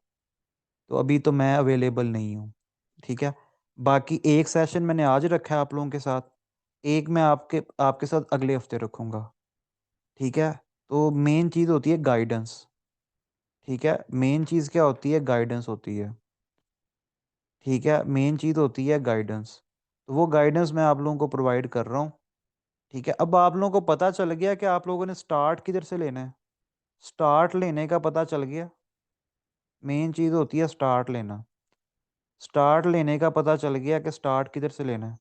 तो अभी तो मैं अवेलेबल नहीं हूँ। ठीक है, बाकी एक सेशन मैंने आज रखा है आप लोगों के साथ, एक मैं आपके आपके साथ अगले हफ्ते रखूँगा। ठीक है, तो मेन चीज़ होती है गाइडेंस। ठीक है, मेन चीज़ क्या होती है? गाइडेंस होती है। ठीक है, मेन चीज़ होती है गाइडेंस। तो वो गाइडेंस मैं आप लोगों को प्रोवाइड कर रहा हूँ। ठीक है, अब आप लोगों को पता चल गया कि आप लोगों ने स्टार्ट किधर से लेना है। स्टार्ट लेने का पता चल गया। मेन चीज़ होती है स्टार्ट लेना। स्टार्ट लेने का पता चल गया कि स्टार्ट किधर से लेना है।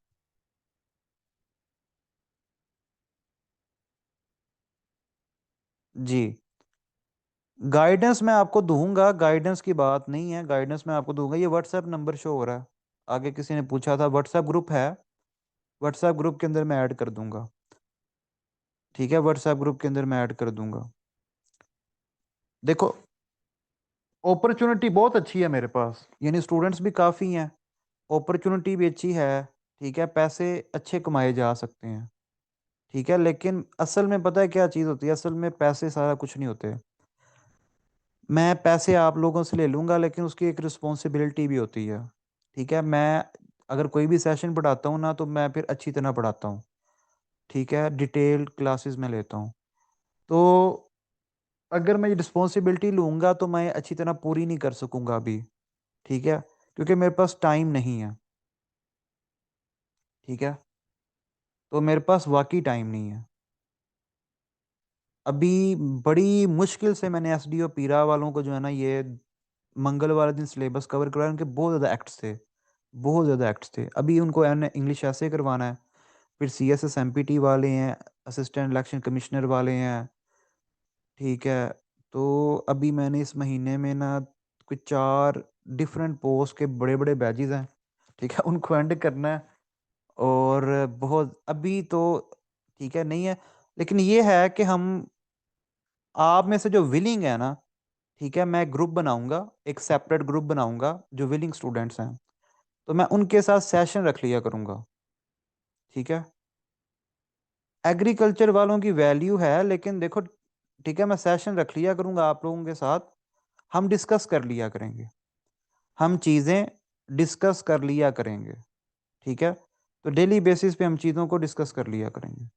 जी, गाइडेंस मैं आपको दूँगा, गाइडेंस की बात नहीं है, गाइडेंस मैं आपको दूँगा। ये व्हाट्सएप नंबर शो हो रहा है। आगे किसी ने पूछा था, व्हाट्सएप ग्रुप है, व्हाट्सएप ग्रुप के अंदर मैं ऐड कर दूँगा। ठीक है, व्हाट्सएप ग्रुप के अंदर मैं ऐड कर दूँगा। देखो, अपॉर्चुनिटी बहुत अच्छी है मेरे पास, यानी स्टूडेंट्स भी काफ़ी हैं, अपॉर्चुनिटी भी अच्छी है, ठीक है, पैसे अच्छे कमाए जा सकते हैं, ठीक है, लेकिन असल में पता है क्या चीज़ होती है, असल में पैसे सारा कुछ नहीं होते। मैं पैसे आप लोगों से ले लूँगा, लेकिन उसकी एक रिस्पॉन्सिबिलिटी भी होती है, ठीक है? मैं अगर कोई भी सेशन पढ़ाता हूँ ना, तो मैं फिर अच्छी तरह पढ़ाता हूँ, ठीक है? डिटेल्ड क्लासेस में लेता हूँ। तो अगर मैं ये रिस्पॉन्सिबिलिटी लूँगा, तो मैं अच्छी तरह पूरी नहीं कर सकूँगा अभी, ठीक है? क्योंकि मेरे पास टाइम नहीं है, ठीक है? तो मेरे पास वाक़ई टाइम नहीं है। अभी बड़ी मुश्किल से मैंने एसडीओ पीरा वालों को जो है ना, ये मंगल वाले दिन सिलेबस कवर करवाया, उनके बहुत ज़्यादा एक्ट्स थे, बहुत ज़्यादा एक्ट्स थे। अभी उनको एन इंग्लिश ऐसे करवाना है, फिर सीएसएस एमपीटी वाले हैं, असिस्टेंट इलेक्शन कमिश्नर वाले हैं, ठीक है? तो अभी मैंने इस महीने में ना कोई 4 डिफरेंट पोस्ट के बड़े-बड़े बैजेज़ हैं, ठीक है? उनको एंड करना है और बहुत अभी तो ठीक है, नहीं है, लेकिन ये है कि हम आप में से जो विलिंग है ना, ठीक है, मैं ग्रुप बनाऊँगा, एक सेपरेट ग्रुप बनाऊँगा, जो विलिंग स्टूडेंट्स हैं। तो मैं उनके साथ सेशन रख लिया करूँगा, ठीक है? एग्रीकल्चर वालों की वैल्यू है, लेकिन देखो, ठीक है, मैं सेशन रख लिया करूँगा आप लोगों के साथ, हम डिस्कस कर लिया करेंगे। हम चीज़ें डिस्कस कर लिया करेंगे, ठीक है? तो डेली बेसिस पे हम चीज़ों को डिस्कस कर लिया करेंगे।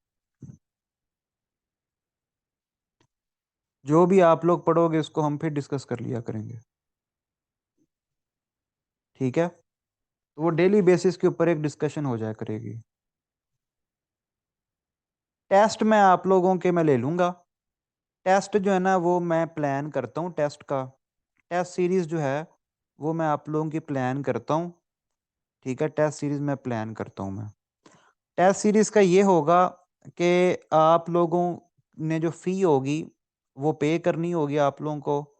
जो भी आप लोग पढ़ोगे उसको हम फिर डिस्कस कर लिया करेंगे, ठीक है? तो वो डेली बेसिस के ऊपर एक डिस्कशन हो जाया करेगी। टेस्ट मैं आप लोगों के मैं ले लूँगा। टेस्ट जो है ना, वो मैं प्लान करता हूँ टेस्ट का। टेस्ट सीरीज़ जो है, वो मैं आप लोगों की प्लान करता हूँ, ठीक है? टेस्ट सीरीज़ मैं प्लान करता हूँ मैं। टेस्ट सीरीज़ का ये होगा कि आप लोगों ने जो फ़ी होगी, वो पे करनी होगी आप लोगों को।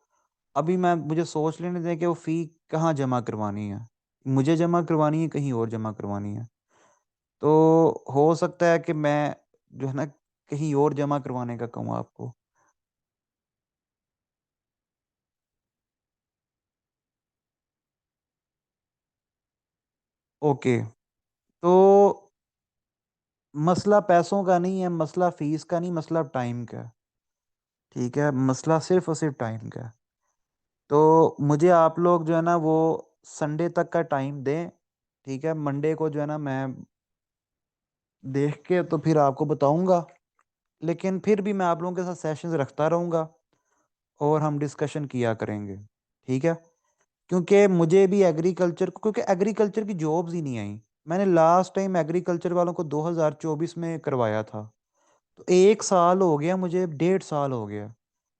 अभी मैं मुझे सोच लेने दें कि वो फ़ी कहाँ जमा करवानी है। मुझे जमा करवानी है, कहीं और जमा करवानी है। तो हो सकता है कि मैं जो है ना, कहीं और जमा करवाने का कहूँ आपको। ओके, तो मसला पैसों का नहीं है, मसला फ़ीस का नहीं, मसला टाइम का है, ठीक है? मसला सिर्फ़ और सिर्फ़ टाइम का है। तो मुझे आप लोग जो है ना, वो संडे तक का टाइम दें, ठीक है? मंडे को जो है ना, मैं देख के तो फिर आपको बताऊँगा, लेकिन फिर भी मैं आप लोगों के साथ सेशंस रखता रहूँगा और हम डिस्कशन किया करेंगे, ठीक है? क्योंकि मुझे भी एग्रीकल्चर, क्योंकि एग्रीकल्चर की जॉब्स ही नहीं आई। मैंने लास्ट टाइम एग्रीकल्चर वालों को 2024 में करवाया था। तो 1 साल हो गया मुझे, 1.5 साल हो गया।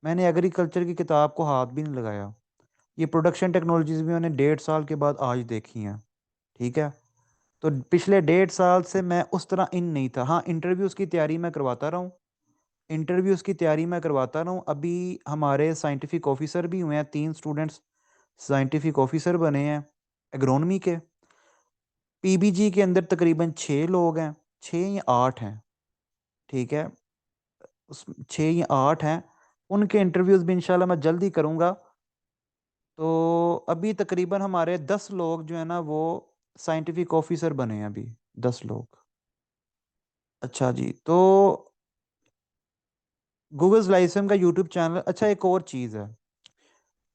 मैंने एग्रीकल्चर की किताब को हाथ भी नहीं लगाया। ये प्रोडक्शन टेक्नोलॉजीज़ भी मैंने 1.5 साल के बाद आज देखी हैं, ठीक है? तो पिछले 1.5 साल से मैं उस तरह इन नहीं था। हाँ, इंटरव्यूज़ की तैयारी मैं करवाता रहा हूँ। इंटरव्यूज़ की तैयारी मैं करवाता रहा हूँ। अभी हमारे साइंटिफिक ऑफ़िसर भी हुए हैं, 3 स्टूडेंट्स साइंटिफिक ऑफ़िसर बने हैं एग्रोनॉमी के। पीबीजी के अंदर तकरीबन 6 लोग हैं, 6 या 8 हैं, ठीक है? उस 6 या 8 हैं, उनके इंटरव्यूज़ भी इंशाल्लाह मैं जल्द ही करूँगा। तो अभी तकरीबन हमारे 10 लोग जो हैं ना, वो साइंटिफिक ऑफ़िसर बने हैं अभी, 10 लोग। अच्छा जी, तो गूगल्स लाइसेम का यूट्यूब चैनल, अच्छा एक और चीज़ है,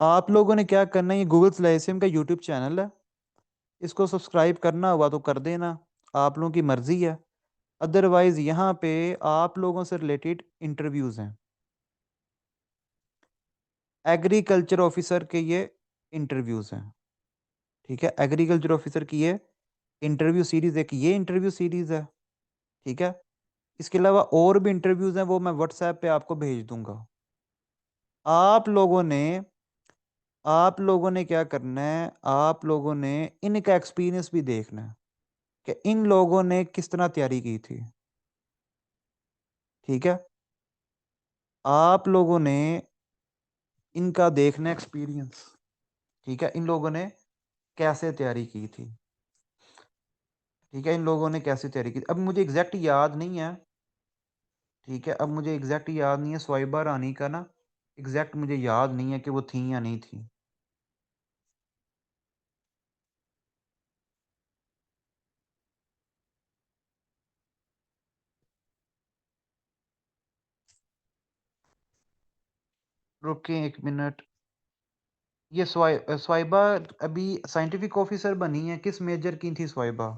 आप लोगों ने क्या करना है, ये गूगल्स लाइसेम का यूट्यूब चैनल है, इसको सब्सक्राइब करना हुआ तो कर देना, आप लोगों की मर्ज़ी है। अदरवाइज़ यहाँ पे आप लोगों से रिलेटेड इंटरव्यूज़ हैं। एग्रीकल्चर ऑफ़िसर के ये इंटरव्यूज़ हैं, ठीक है? एग्रीकल्चर ऑफ़िसर की ये इंटरव्यू सीरीज़, एक ये इंटरव्यू सीरीज़ है, ठीक है? इसके अलावा और भी इंटरव्यूज़ हैं, वो मैं व्हाट्सएप पे आपको भेज दूँगा। आप लोगों ने आप लोगों ने क्या करना है, आप लोगों ने इनका एक्सपीरियंस भी देखना है कि इन लोगों ने किस तरह तैयारी की थी, ठीक है? आप लोगों ने इनका देखना है एक्सपीरियंस, ठीक है? इन लोगों ने कैसे तैयारी की थी, ठीक है? इन लोगों ने कैसे तैयारी की थी। अब मुझे एग्ज़ैक्ट याद नहीं है, ठीक है? अब मुझे एग्ज़ैक्ट याद नहीं है, स्वाइबा रानी का ना एग्ज़ैक्ट मुझे याद नहीं है कि वो थी या नहीं थी। रुकें 1 मिनट। ये स्वाइबा अभी साइंटिफिक ऑफिसर बनी है, किस मेजर की थी स्वाइबा?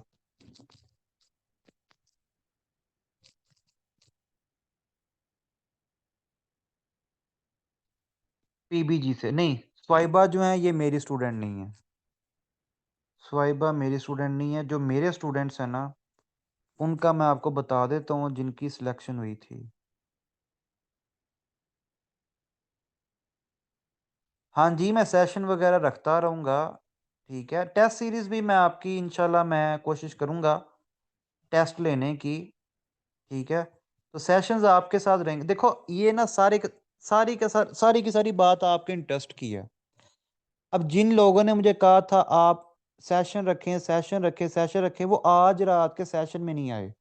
पीबीजी से नहीं, स्वाइबा जो है ये मेरी स्टूडेंट नहीं है। स्वाइबा मेरी स्टूडेंट नहीं है। जो मेरे स्टूडेंट्स हैं ना, उनका मैं आपको बता देता हूँ जिनकी सिलेक्शन हुई थी। हाँ जी, मैं सेशन वगैरह रखता रहूँगा। ठीक है, टेस्ट सीरीज़ भी मैं आपकी इंशाल्लाह मैं कोशिश करूँगा टेस्ट लेने की। ठीक है, तो सेशंस आपके साथ रहेंगे। देखो ये ना सारी की सारी बात आपके इंटरेस्ट की है। अब जिन लोगों ने मुझे कहा था आप सेशन रखें, सेशन रखें, सेशन रखें, वो आज रात के सेशन में नहीं आए।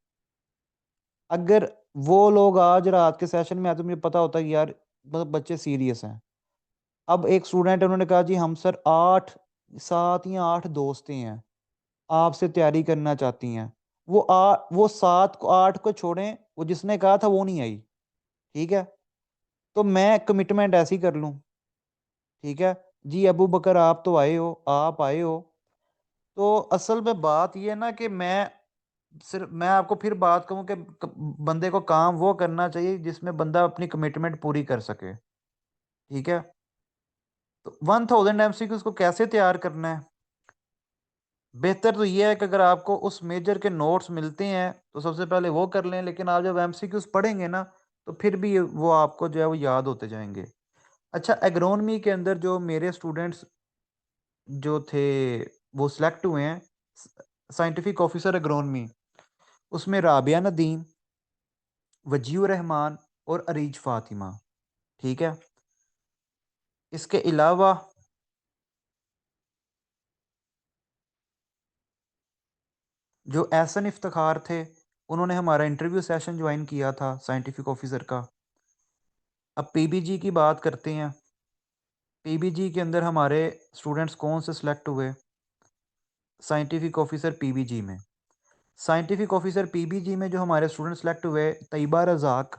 अगर वो लोग आज रात के सेशन में आते, मुझे पता होता कि यार मतलब बच्चे सीरियस हैं। अब एक स्टूडेंट है, उन्होंने कहा जी हम सर 8 7 या 8 दोस्तें हैं, आपसे तैयारी करना चाहती हैं। वो 7 को 8 को छोड़ें, वो जिसने कहा था वो नहीं आई। ठीक है? तो मैं कमिटमेंट ऐसी कर लूँ, ठीक है? जी अबू बकर आप तो आए हो, आप आए हो। तो असल में बात ये है ना कि मैं आपको फिर बात कहूँ कि बंदे को काम वो करना चाहिए जिसमें बंदा अपनी कमिटमेंट पूरी कर सके। ठीक है? तो 1000 एमसीक्यूज को कैसे तैयार करना है? बेहतर तो ये है कि अगर आपको उस मेजर के नोट्स मिलते हैं तो सबसे पहले वो कर लें, लेकिन आप जब एमसीक्यूज पढ़ेंगे ना तो फिर भी वो आपको जो है वो याद होते जाएंगे। अच्छा, एग्रोनॉमी के अंदर जो मेरे स्टूडेंट्स जो थे वो सिलेक्ट हुए हैं साइंटिफिक ऑफिसर एग्रोनॉमी, उसमें राबिया नदीम, वजीउर रहमान और अरीज फातिमा। ठीक है, इसके अलावा जो एहसन इफ्तिखार थे, उन्होंने हमारा इंटरव्यू सेशन ज्वाइन किया था साइंटिफिक ऑफिसर का। अब पीबीजी की बात करते हैं। पीबीजी के अंदर हमारे स्टूडेंट्स कौन से सिलेक्ट हुए साइंटिफिक ऑफिसर पीबीजी में? साइंटिफिक ऑफिसर पीबीजी में जो हमारे स्टूडेंट सेलेक्ट हुए, तैयबा रज़ाक,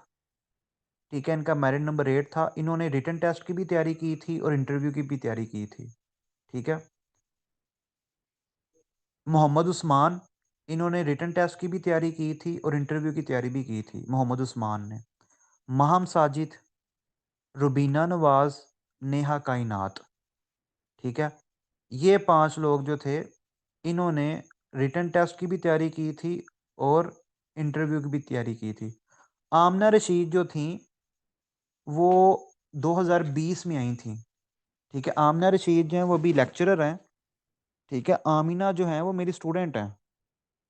ठीक है, इनका मेरिट नंबर 8 था। इन्होंने रिटन टेस्ट की भी तैयारी की थी और इंटरव्यू की भी तैयारी की थी। ठीक है। मोहम्मद उस्मान, इन्होंने रिटन टेस्ट की भी तैयारी की थी और इंटरव्यू की तैयारी भी की थी, मोहम्मद उस्मान ने। महम साजिद, रुबीना नवाज, नेहा कायनात। ठीक है, ये 5 लोग जो थे, इन्होंने रिटन टेस्ट की भी तैयारी की थी और इंटरव्यू की भी तैयारी की थी। आमना रशीद जो थी वो 2020 में आई थी। ठीक है, आमना रशीद जो है वो अभी लेक्चरर हैं। ठीक है, आमिना जो है वो मेरी स्टूडेंट है।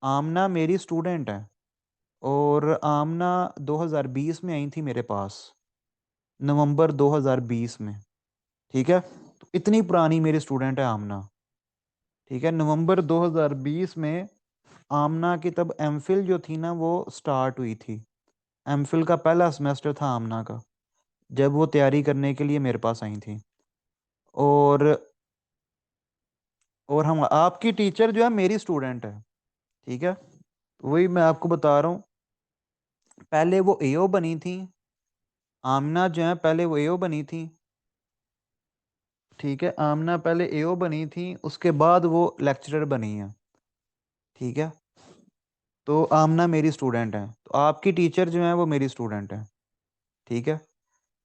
आमना मेरी स्टूडेंट है और आमना 2020 में आई थी मेरे पास, नवंबर 2020 में। ठीक है, तो इतनी पुरानी मेरी स्टूडेंट है आमना। ठीक है, नवंबर 2020 में आमना की तब एमफिल जो थी ना वो स्टार्ट हुई थी। एमफिल का पहला सेमेस्टर था आमना का, जब वो तैयारी करने के लिए मेरे पास आई थी। और हम आपकी टीचर जो है मेरी स्टूडेंट है। ठीक है, वही मैं आपको बता रहा हूँ। पहले वो एओ बनी थी, आमना जो है पहले वो एओ बनी थी। ठीक है, आमना पहले एओ बनी थी, उसके बाद वो लेक्चरर बनी है। ठीक है, तो आमना मेरी स्टूडेंट है, तो आपकी टीचर जो है वो मेरी स्टूडेंट है। ठीक है,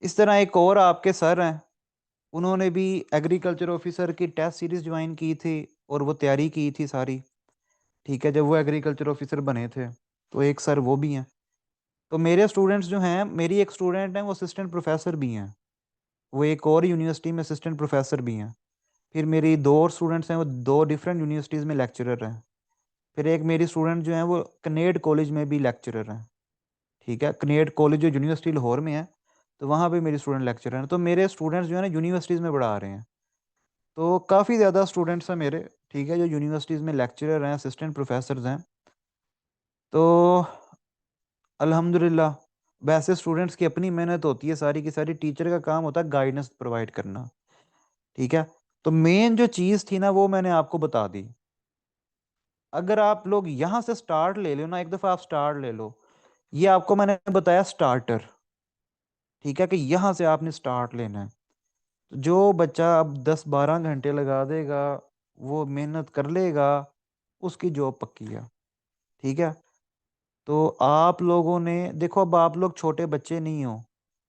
इस तरह एक और आपके सर हैं, उन्होंने भी एग्रीकल्चर ऑफिसर की टेस्ट सीरीज ज्वाइन की थी और वो तैयारी की थी सारी। ठीक है, जब वो एग्रीकल्चर ऑफिसर बने थे, तो एक सर वो भी हैं। तो मेरे स्टूडेंट्स जो हैं, मेरी एक स्टूडेंट हैं वो असिस्टेंट प्रोफेसर भी हैं, वो एक और यूनिवर्सिटी में असिस्टेंट प्रोफेसर भी हैं। फिर मेरी 2 और स्टूडेंट्स हैं, वो 2 डिफरेंट यूनिवर्सिटीज़ में लेक्चरर हैं। फिर एक मेरी स्टूडेंट जो हैं वो कनेड कॉलेज में भी लेक्चरर हैं। ठीक है, कनेड कॉलेज जो यूनिवर्सिटी लाहौर में है, तो वहाँ पे मेरी स्टूडेंट लेक्चरर हैं। तो मेरे स्टूडेंट्स जो है ना यूनिवर्सिटीज़ में पढ़ा रहे हैं। तो काफ़ी ज़्यादा स्टूडेंट्स हैं मेरे, ठीक है, जो यूनिवर्सिटीज़ में लेक्चरर हैं, असिस्टेंट प्रोफेसर्स हैं। तो अल्हम्दुलिल्लाह, वैसे स्टूडेंट्स की अपनी मेहनत होती है सारी की सारी, टीचर का काम होता है गाइडेंस प्रोवाइड करना। ठीक है, तो मेन जो चीज़ थी ना वो मैंने आपको बता दी। अगर आप लोग यहाँ से स्टार्ट ले लो ना, एक दफ़ा आप स्टार्ट ले लो, ये आपको मैंने बताया स्टार्टर। ठीक है, कि यहाँ से आपने स्टार्ट लेना है। जो बच्चा अब 10-12 घंटे लगा देगा, वो मेहनत कर लेगा, उसकी जॉब पक्की है। ठीक है? तो आप लोगों ने देखो, अब आप लोग छोटे बच्चे नहीं हो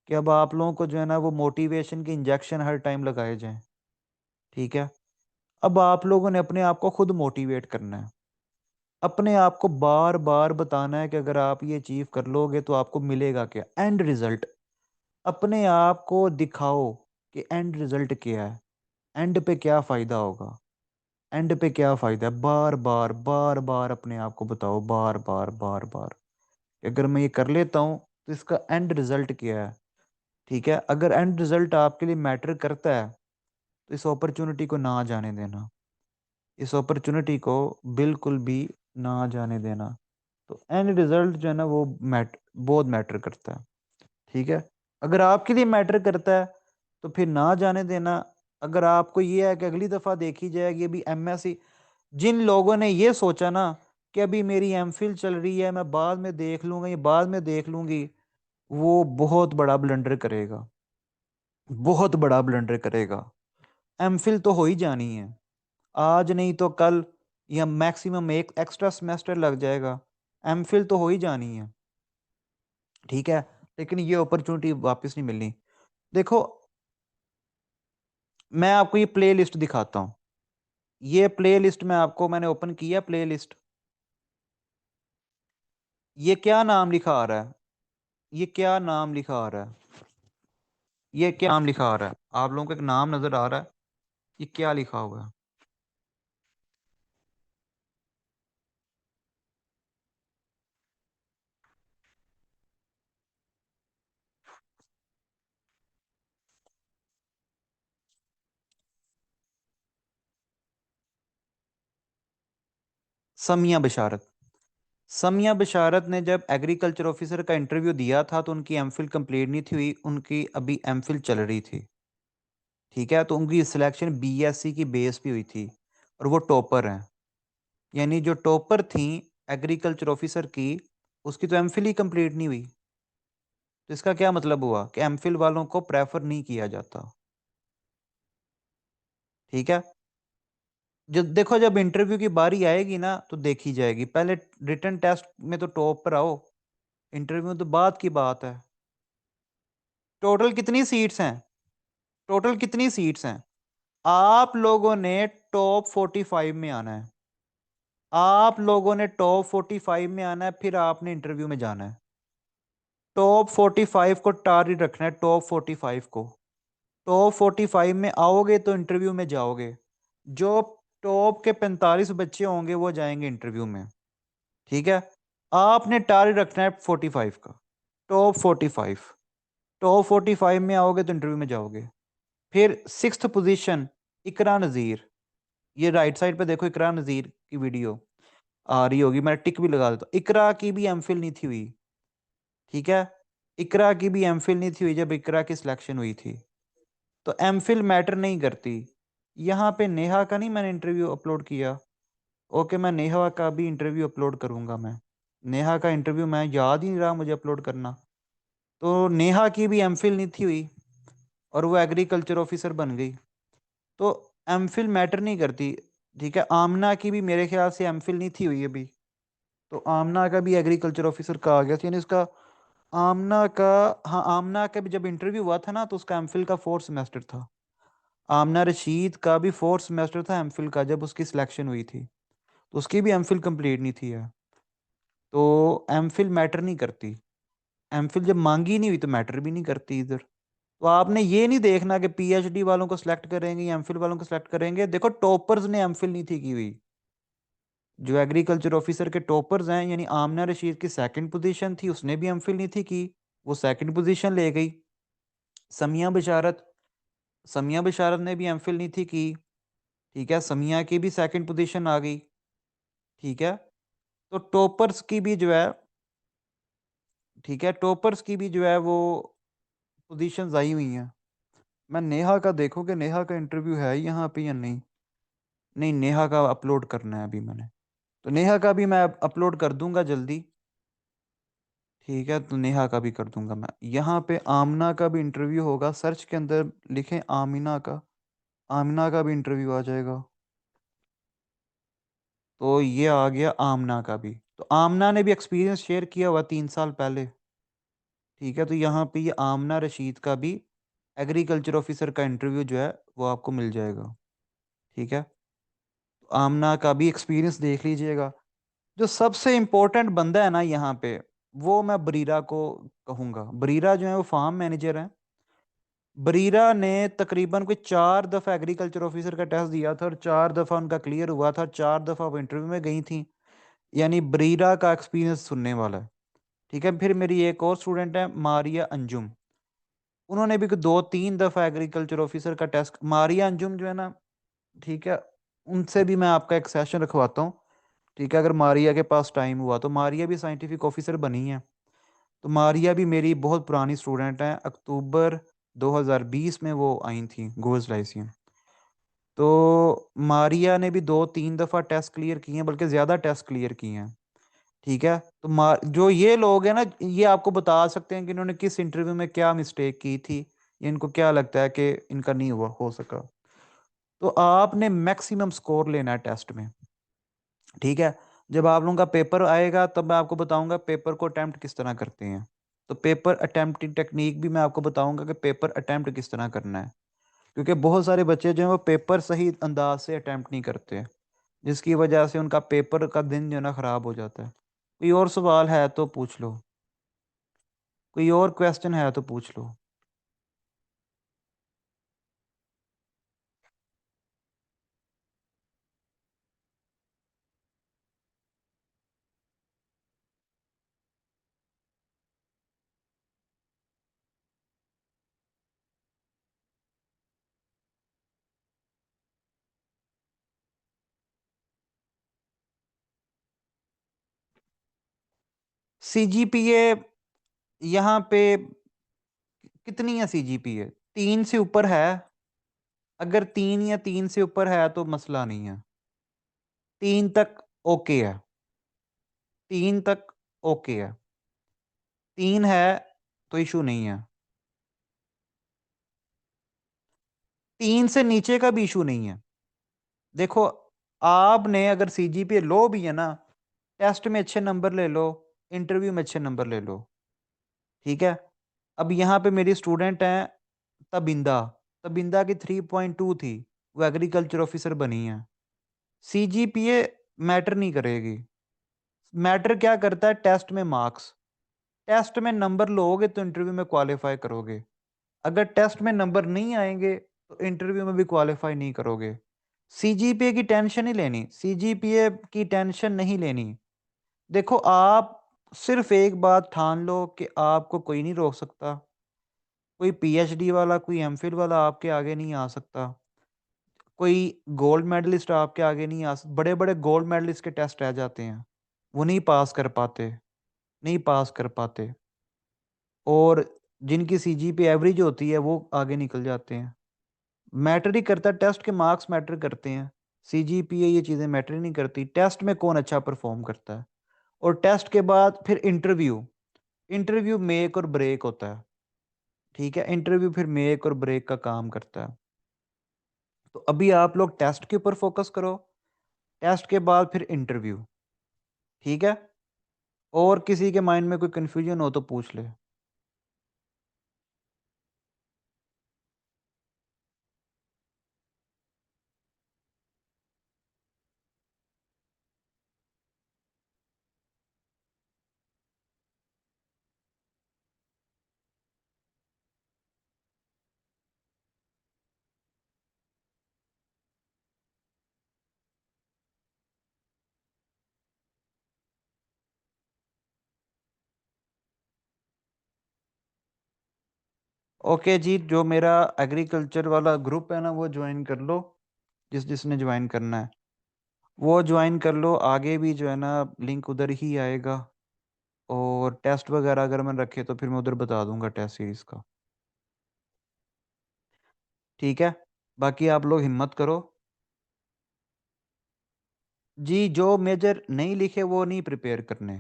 कि अब आप लोगों को जो है ना वो मोटिवेशन के इंजेक्शन हर टाइम लगाए जाएँ। ठीक है? अब आप लोगों ने अपने आप को खुद मोटिवेट करना है। अपने आप को बार-बार बताना है कि अगर आप ये अचीव कर लोगे तो आपको मिलेगा क्या? End result. अपने आप को दिखाओ कि एंड रिज़ल्ट क्या है? एंड पे क्या फ़ायदा होगा? एंड पे क्या फ़ायदा है? बार-बार, बार-बार अपने आप को बताओ, बार-बार, बार-बार। अगर मैं ये कर लेता हूँ, तो इसका एंड रिज़ल्ट क्या है? ठीक है? अगर एंड रिज़ल्ट आपके लिए मैटर करता है, तो इस अपॉर्च्युनिटी को ना जाने देना। इस अपॉर्च्युनिटी को बिल्कुल भी ना जाने देना। तो एंड रिज़ल्ट जो है ना वो बहुत मैटर करता है। ठीक है? अगर आपके लिए मैटर करता है, तो फिर ना जाने देना। अगर आपको ये है कि अगली दफ़ा देखी जाएगी, अभी एमएससी, जिन लोगों ने ये सोचा ना कि अभी मेरी एमफिल चल रही है, मैं बाद में देख लूँगा, ये बाद में देख लूँगी, वो बहुत बड़ा ब्लंडर करेगा। बहुत बड़ा ब्लंडर करेगा। एमफिल तो हो ही जानी है। आज नहीं तो कल, या मैक्सिमम 1 एक्स्ट्रा सेमेस्टर लग जाएगा। एमफिल तो हो ही जानी है। ठीक है? लेकिन ये अपॉर्च्युनिटी वापस नहीं मिलनी। देखो, मैं आपको ये प्लेलिस्ट दिखाता हूँ। ये प्लेलिस्ट मैंने ओपन किया प्लेलिस्ट। ये क्या नाम लिखा आ रहा है? ये क्या नाम लिखा आ रहा है? ये क्या नाम लिखा आ रहा है? आप लोगों को एक नाम नज़र आ रहा है? ये क्या लिखा हुआ है? समिया बशारत। समिया बशारत ने जब एग्रीकल्चर ऑफिसर का इंटरव्यू दिया था, तो उनकी एमफिल कंप्लीट नहीं थी हुई, उनकी अभी एमफिल चल रही थी। ठीक है? तो उनकी सिलेक्शन बीएससी की बेस पे हुई थी, और वो टॉपर हैं। यानी जो टॉपर थी एग्रीकल्चर ऑफिसर की, उसकी तो एमफिल ही कंप्लीट नहीं हुई। तो इसका क्या मतलब हुआ कि एमफिल वालों को प्रेफर नहीं किया जाता। ठीक है? जब देखो, जब इंटरव्यू की बारी आएगी ना, तो देखी जाएगी। पहले रिटन टेस्ट में तो टॉप पर आओ, इंटरव्यू तो बाद की बात है। टोटल कितनी सीट्स हैं? टोटल कितनी सीट्स हैं? आप लोगों ने टॉप 45 में आना है। आप लोगों ने टॉप 45 में आना है, फिर आपने इंटरव्यू में जाना है। टॉप 45 को टारगेट रखना है, टॉप 45 को। टॉप 45 में आओगे तो इंटरव्यू में जाओगे। जो टॉप के 45 बच्चे होंगे वो जाएंगे इंटरव्यू में। ठीक है? आपने टारगेट रखना है 45 का। टॉप 45। टॉप 45 में आओगे तो इंटरव्यू में जाओगे। फिर सिक्स्थ पोजीशन, इकरा नज़ीर। ये राइट साइड पे देखो, इकरा नज़ीर की वीडियो आ रही होगी, मैं टिक भी लगा देता हूँ। इकरा की भी एमफिल नहीं थी हुई। ठीक है? इकरा की भी एमफिल नहीं थी हुई जब इकरा की सिलेक्शन हुई थी। तो एमफिल मैटर नहीं करती। यहाँ पे नेहा का नहीं मैंने इंटरव्यू अपलोड किया। ओके, मैं नेहा का भी इंटरव्यू अपलोड करूँगा मैं। नेहा का इंटरव्यू मैं याद ही नहीं रहा मुझे अपलोड करना। तो नेहा की भी एमफिल नहीं थी हुई, और वो एग्रीकल्चर ऑफिसर बन गई। तो एमफिल मैटर नहीं करती। ठीक है? आमना की भी मेरे ख्याल से एमफिल नहीं थी हुई अभी। तो आमना का भी एग्रीकल्चर ऑफिसर का आ गया था, यानी उसका आमना का, हाँ, आमना का भी जब इंटरव्यू हुआ था ना, तो उसका एमफिल का 4th सेमेस्टर था। आमना रशीद का भी 4th सेमेस्टर था एमफिल का जब उसकी सिलेक्शन हुई थी। तो उसकी भी एमफिल कंप्लीट नहीं थी है। तो एमफिल मैटर नहीं करती। एमफिल जब मांगी नहीं हुई तो मैटर भी नहीं करती इधर। तो आपने ये नहीं देखना कि पीएचडी वालों को सिलेक्ट करेंगे या एमफिल वालों को सिलेक्ट करेंगे। देखो, टॉपर्स ने एमफिल नहीं थी की हुई। जो एग्रीकल्चर ऑफिसर के टॉपर्स हैं, यानी आमना रशीद की सेकंड पोजीशन थी, उसने भी एमफिल नहीं थी की, वो सेकंड पोजीशन ले गई। समिया बशारत, समिया बशारत ने भी एमफिल नहीं थी की। ठीक है? समिया की भी सेकंड पोजीशन आ गई। ठीक है? तो टॉपर्स की भी जो है, ठीक है, टॉपर्स की भी जो है वो पोजीशंस आई हुई हैं। मैं नेहा का देखूं कि नेहा का इंटरव्यू है यहाँ पे या नहीं। नहीं, नेहा का अपलोड करना है अभी मैंने। तो नेहा का भी मैं अपलोड कर दूंगा जल्दी। ठीक है, तो नेहा का भी कर दूंगा मैं। यहाँ पे आमना का भी इंटरव्यू होगा, सर्च के अंदर लिखें आमिना का, आमिना का भी इंटरव्यू आ जाएगा। तो ये आ गया आमना का भी। तो आमना ने भी एक्सपीरियंस शेयर किया हुआ 3 साल पहले। ठीक है, तो यहाँ पे ये आमना रशीद का भी एग्रीकल्चर ऑफिसर का इंटरव्यू जो है वो आपको मिल जाएगा। ठीक है, तो आमना का भी एक्सपीरियंस देख लीजिएगा। जो सबसे इम्पोर्टेंट बंदा है ना यहाँ पे, वो मैं बरीरा को कहूँगा। बरीरा जो है वो फार्म मैनेजर है। बरीरा ने तकरीबन कोई 4 दफ़ा एग्रीकल्चर ऑफिसर का टेस्ट दिया था और 4 दफ़ा उनका क्लियर हुआ था, 4 दफ़ा वो इंटरव्यू में गई थी। यानी बरीरा का एक्सपीरियंस सुनने वाला है। ठीक है, फिर मेरी एक और स्टूडेंट है मारिया अंजुम। उन्होंने भी 2-3 दफ़ा एग्रीकल्चर ऑफिसर का टेस्ट, मारिया अंजुम जो है ना, ठीक है, उनसे भी मैं आपका एक सेशन रखवाता हूँ। ठीक है, अगर मारिया के पास टाइम हुआ तो। मारिया भी साइंटिफिक ऑफिसर बनी है। तो मारिया भी मेरी बहुत पुरानी स्टूडेंट है, अक्टूबर 2020 में वो आई थी गोल्स लाइसियन। तो मारिया ने भी 2-3 दफ़ा टेस्ट क्लियर किए हैं, बल्कि ज़्यादा टेस्ट क्लियर किए हैं। ठीक है, तो जो ये लोग हैं ना, ये आपको बता सकते हैं कि इन्होंने किस इंटरव्यू में क्या मिस्टेक की थी, या इनको क्या लगता है कि इनका नहीं हुआ हो सका। तो आपने मैक्सिमम स्कोर लेना है टेस्ट में। ठीक है, जब आप लोगों का पेपर आएगा तब मैं आपको बताऊंगा पेपर को अटेम्प्ट किस तरह करते हैं। तो पेपर अटेम्प्टिंग टेक्निक भी मैं आपको बताऊंगा कि पेपर अटेम्प्ट किस तरह करना है। क्योंकि बहुत सारे बच्चे जो हैं वो पेपर सही अंदाज से अटेम्प्ट नहीं करते, जिसकी वजह से उनका पेपर का दिन जो है ना खराब हो जाता है। कोई और सवाल है तो पूछ लो, कोई और क्वेश्चन है तो पूछ लो। सीजीपीए यहाँ पे कितनी है सीजीपीए? 3 से ऊपर है। अगर 3 या 3 से ऊपर है तो मसला नहीं है। 3 तक ओके है। 3 तक ओके है। 3 है तो इशू नहीं है। 3 से नीचे का भी इशू नहीं है। देखो, आपने अगर सीजीपीए लो भी है ना, टेस्ट में अच्छे नंबर ले लो, इंटरव्यू में अच्छे नंबर ले लो। ठीक है, अब यहाँ पे मेरी स्टूडेंट है तबिंदा। तबिंदा की 3.2 थी, वो एग्रीकल्चर ऑफिसर बनी है। सीजीपीए मैटर नहीं करेगी। मैटर क्या करता है? टेस्ट में मार्क्स। टेस्ट में नंबर लोगे तो इंटरव्यू में क्वालिफाई करोगे। अगर टेस्ट में नंबर नहीं आएंगे तो इंटरव्यू में भी क्वालिफाई नहीं करोगे। सीजीपीए की टेंशन नहीं लेनी, सीजीपीए की टेंशन नहीं लेनी। देखो, आप सिर्फ एक बात ठान लो कि आपको कोई नहीं रोक सकता। कोई पीएचडी वाला, कोई एमफिल वाला आपके आगे नहीं आ सकता। कोई गोल्ड मेडलिस्ट आपके आगे नहीं आ सकता। बड़े बड़े गोल्ड मेडलिस्ट के टेस्ट रह जाते हैं, वो नहीं पास कर पाते, नहीं पास कर पाते। और जिनकी सीजीपीए एवरेज होती है वो आगे निकल जाते हैं। मैटर ही करता है, टेस्ट के मार्क्स मैटर करते हैं। सीजीपीए ये चीज़ें मैटर ही नहीं करती। टेस्ट में कौन अच्छा परफॉर्म करता है, और टेस्ट के बाद फिर इंटरव्यू। इंटरव्यू मेक और ब्रेक होता है। ठीक है, इंटरव्यू फिर मेक और ब्रेक का काम करता है। तो अभी आप लोग टेस्ट के ऊपर फोकस करो, टेस्ट के बाद फिर इंटरव्यू। ठीक है, और किसी के माइंड में कोई कंफ्यूजन हो तो पूछ ले। ओके जी, जो मेरा एग्रीकल्चर वाला ग्रुप है ना वो ज्वाइन कर लो। जिस जिसने ज्वाइन करना है वो ज्वाइन कर लो। आगे भी जो है ना लिंक उधर ही आएगा। और टेस्ट वगैरह अगर मैं रखे तो फिर मैं उधर बता दूंगा टेस्ट सीरीज का। ठीक है, बाकी आप लोग हिम्मत करो। जी, जो मेजर नहीं लिखे वो नहीं प्रिपेयर करने।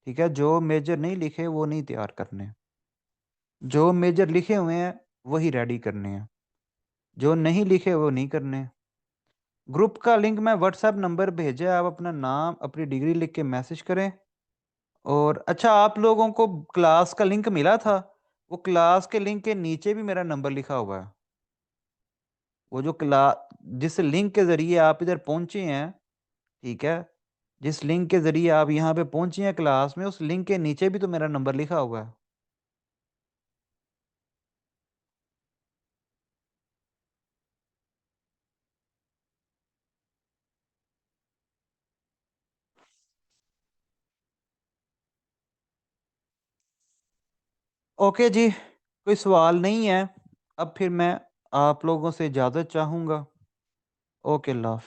ठीक है? जो मेजर नहीं लिखे वो नहीं तैयार करने। जो मेजर लिखे हुए हैं वही रेडी करने हैं। जो नहीं लिखे वो नहीं करने। ग्रुप का लिंक मैं व्हाट्सएप नंबर भेजा है, आप अपना नाम, अपनी डिग्री लिख के मैसेज करें। और अच्छा, आप लोगों को क्लास का लिंक मिला था? वो क्लास के लिंक के नीचे भी मेरा नंबर लिखा हुआ है। वो जो जिस लिंक के ज़रिए आप इधर पहुँचे हैं, ठीक है? जिस लिंक के ज़रिए आप यहाँ पे पहुँचे हैं क्लास में, उस लिंक के नीचे भी तो मेरा नंबर लिखा हुआ है। ओके जी, कोई सवाल नहीं है। अब फिर मैं आप लोगों से इजाज़त चाहूँगा। ओके, अल्लाह हाफ़िज़।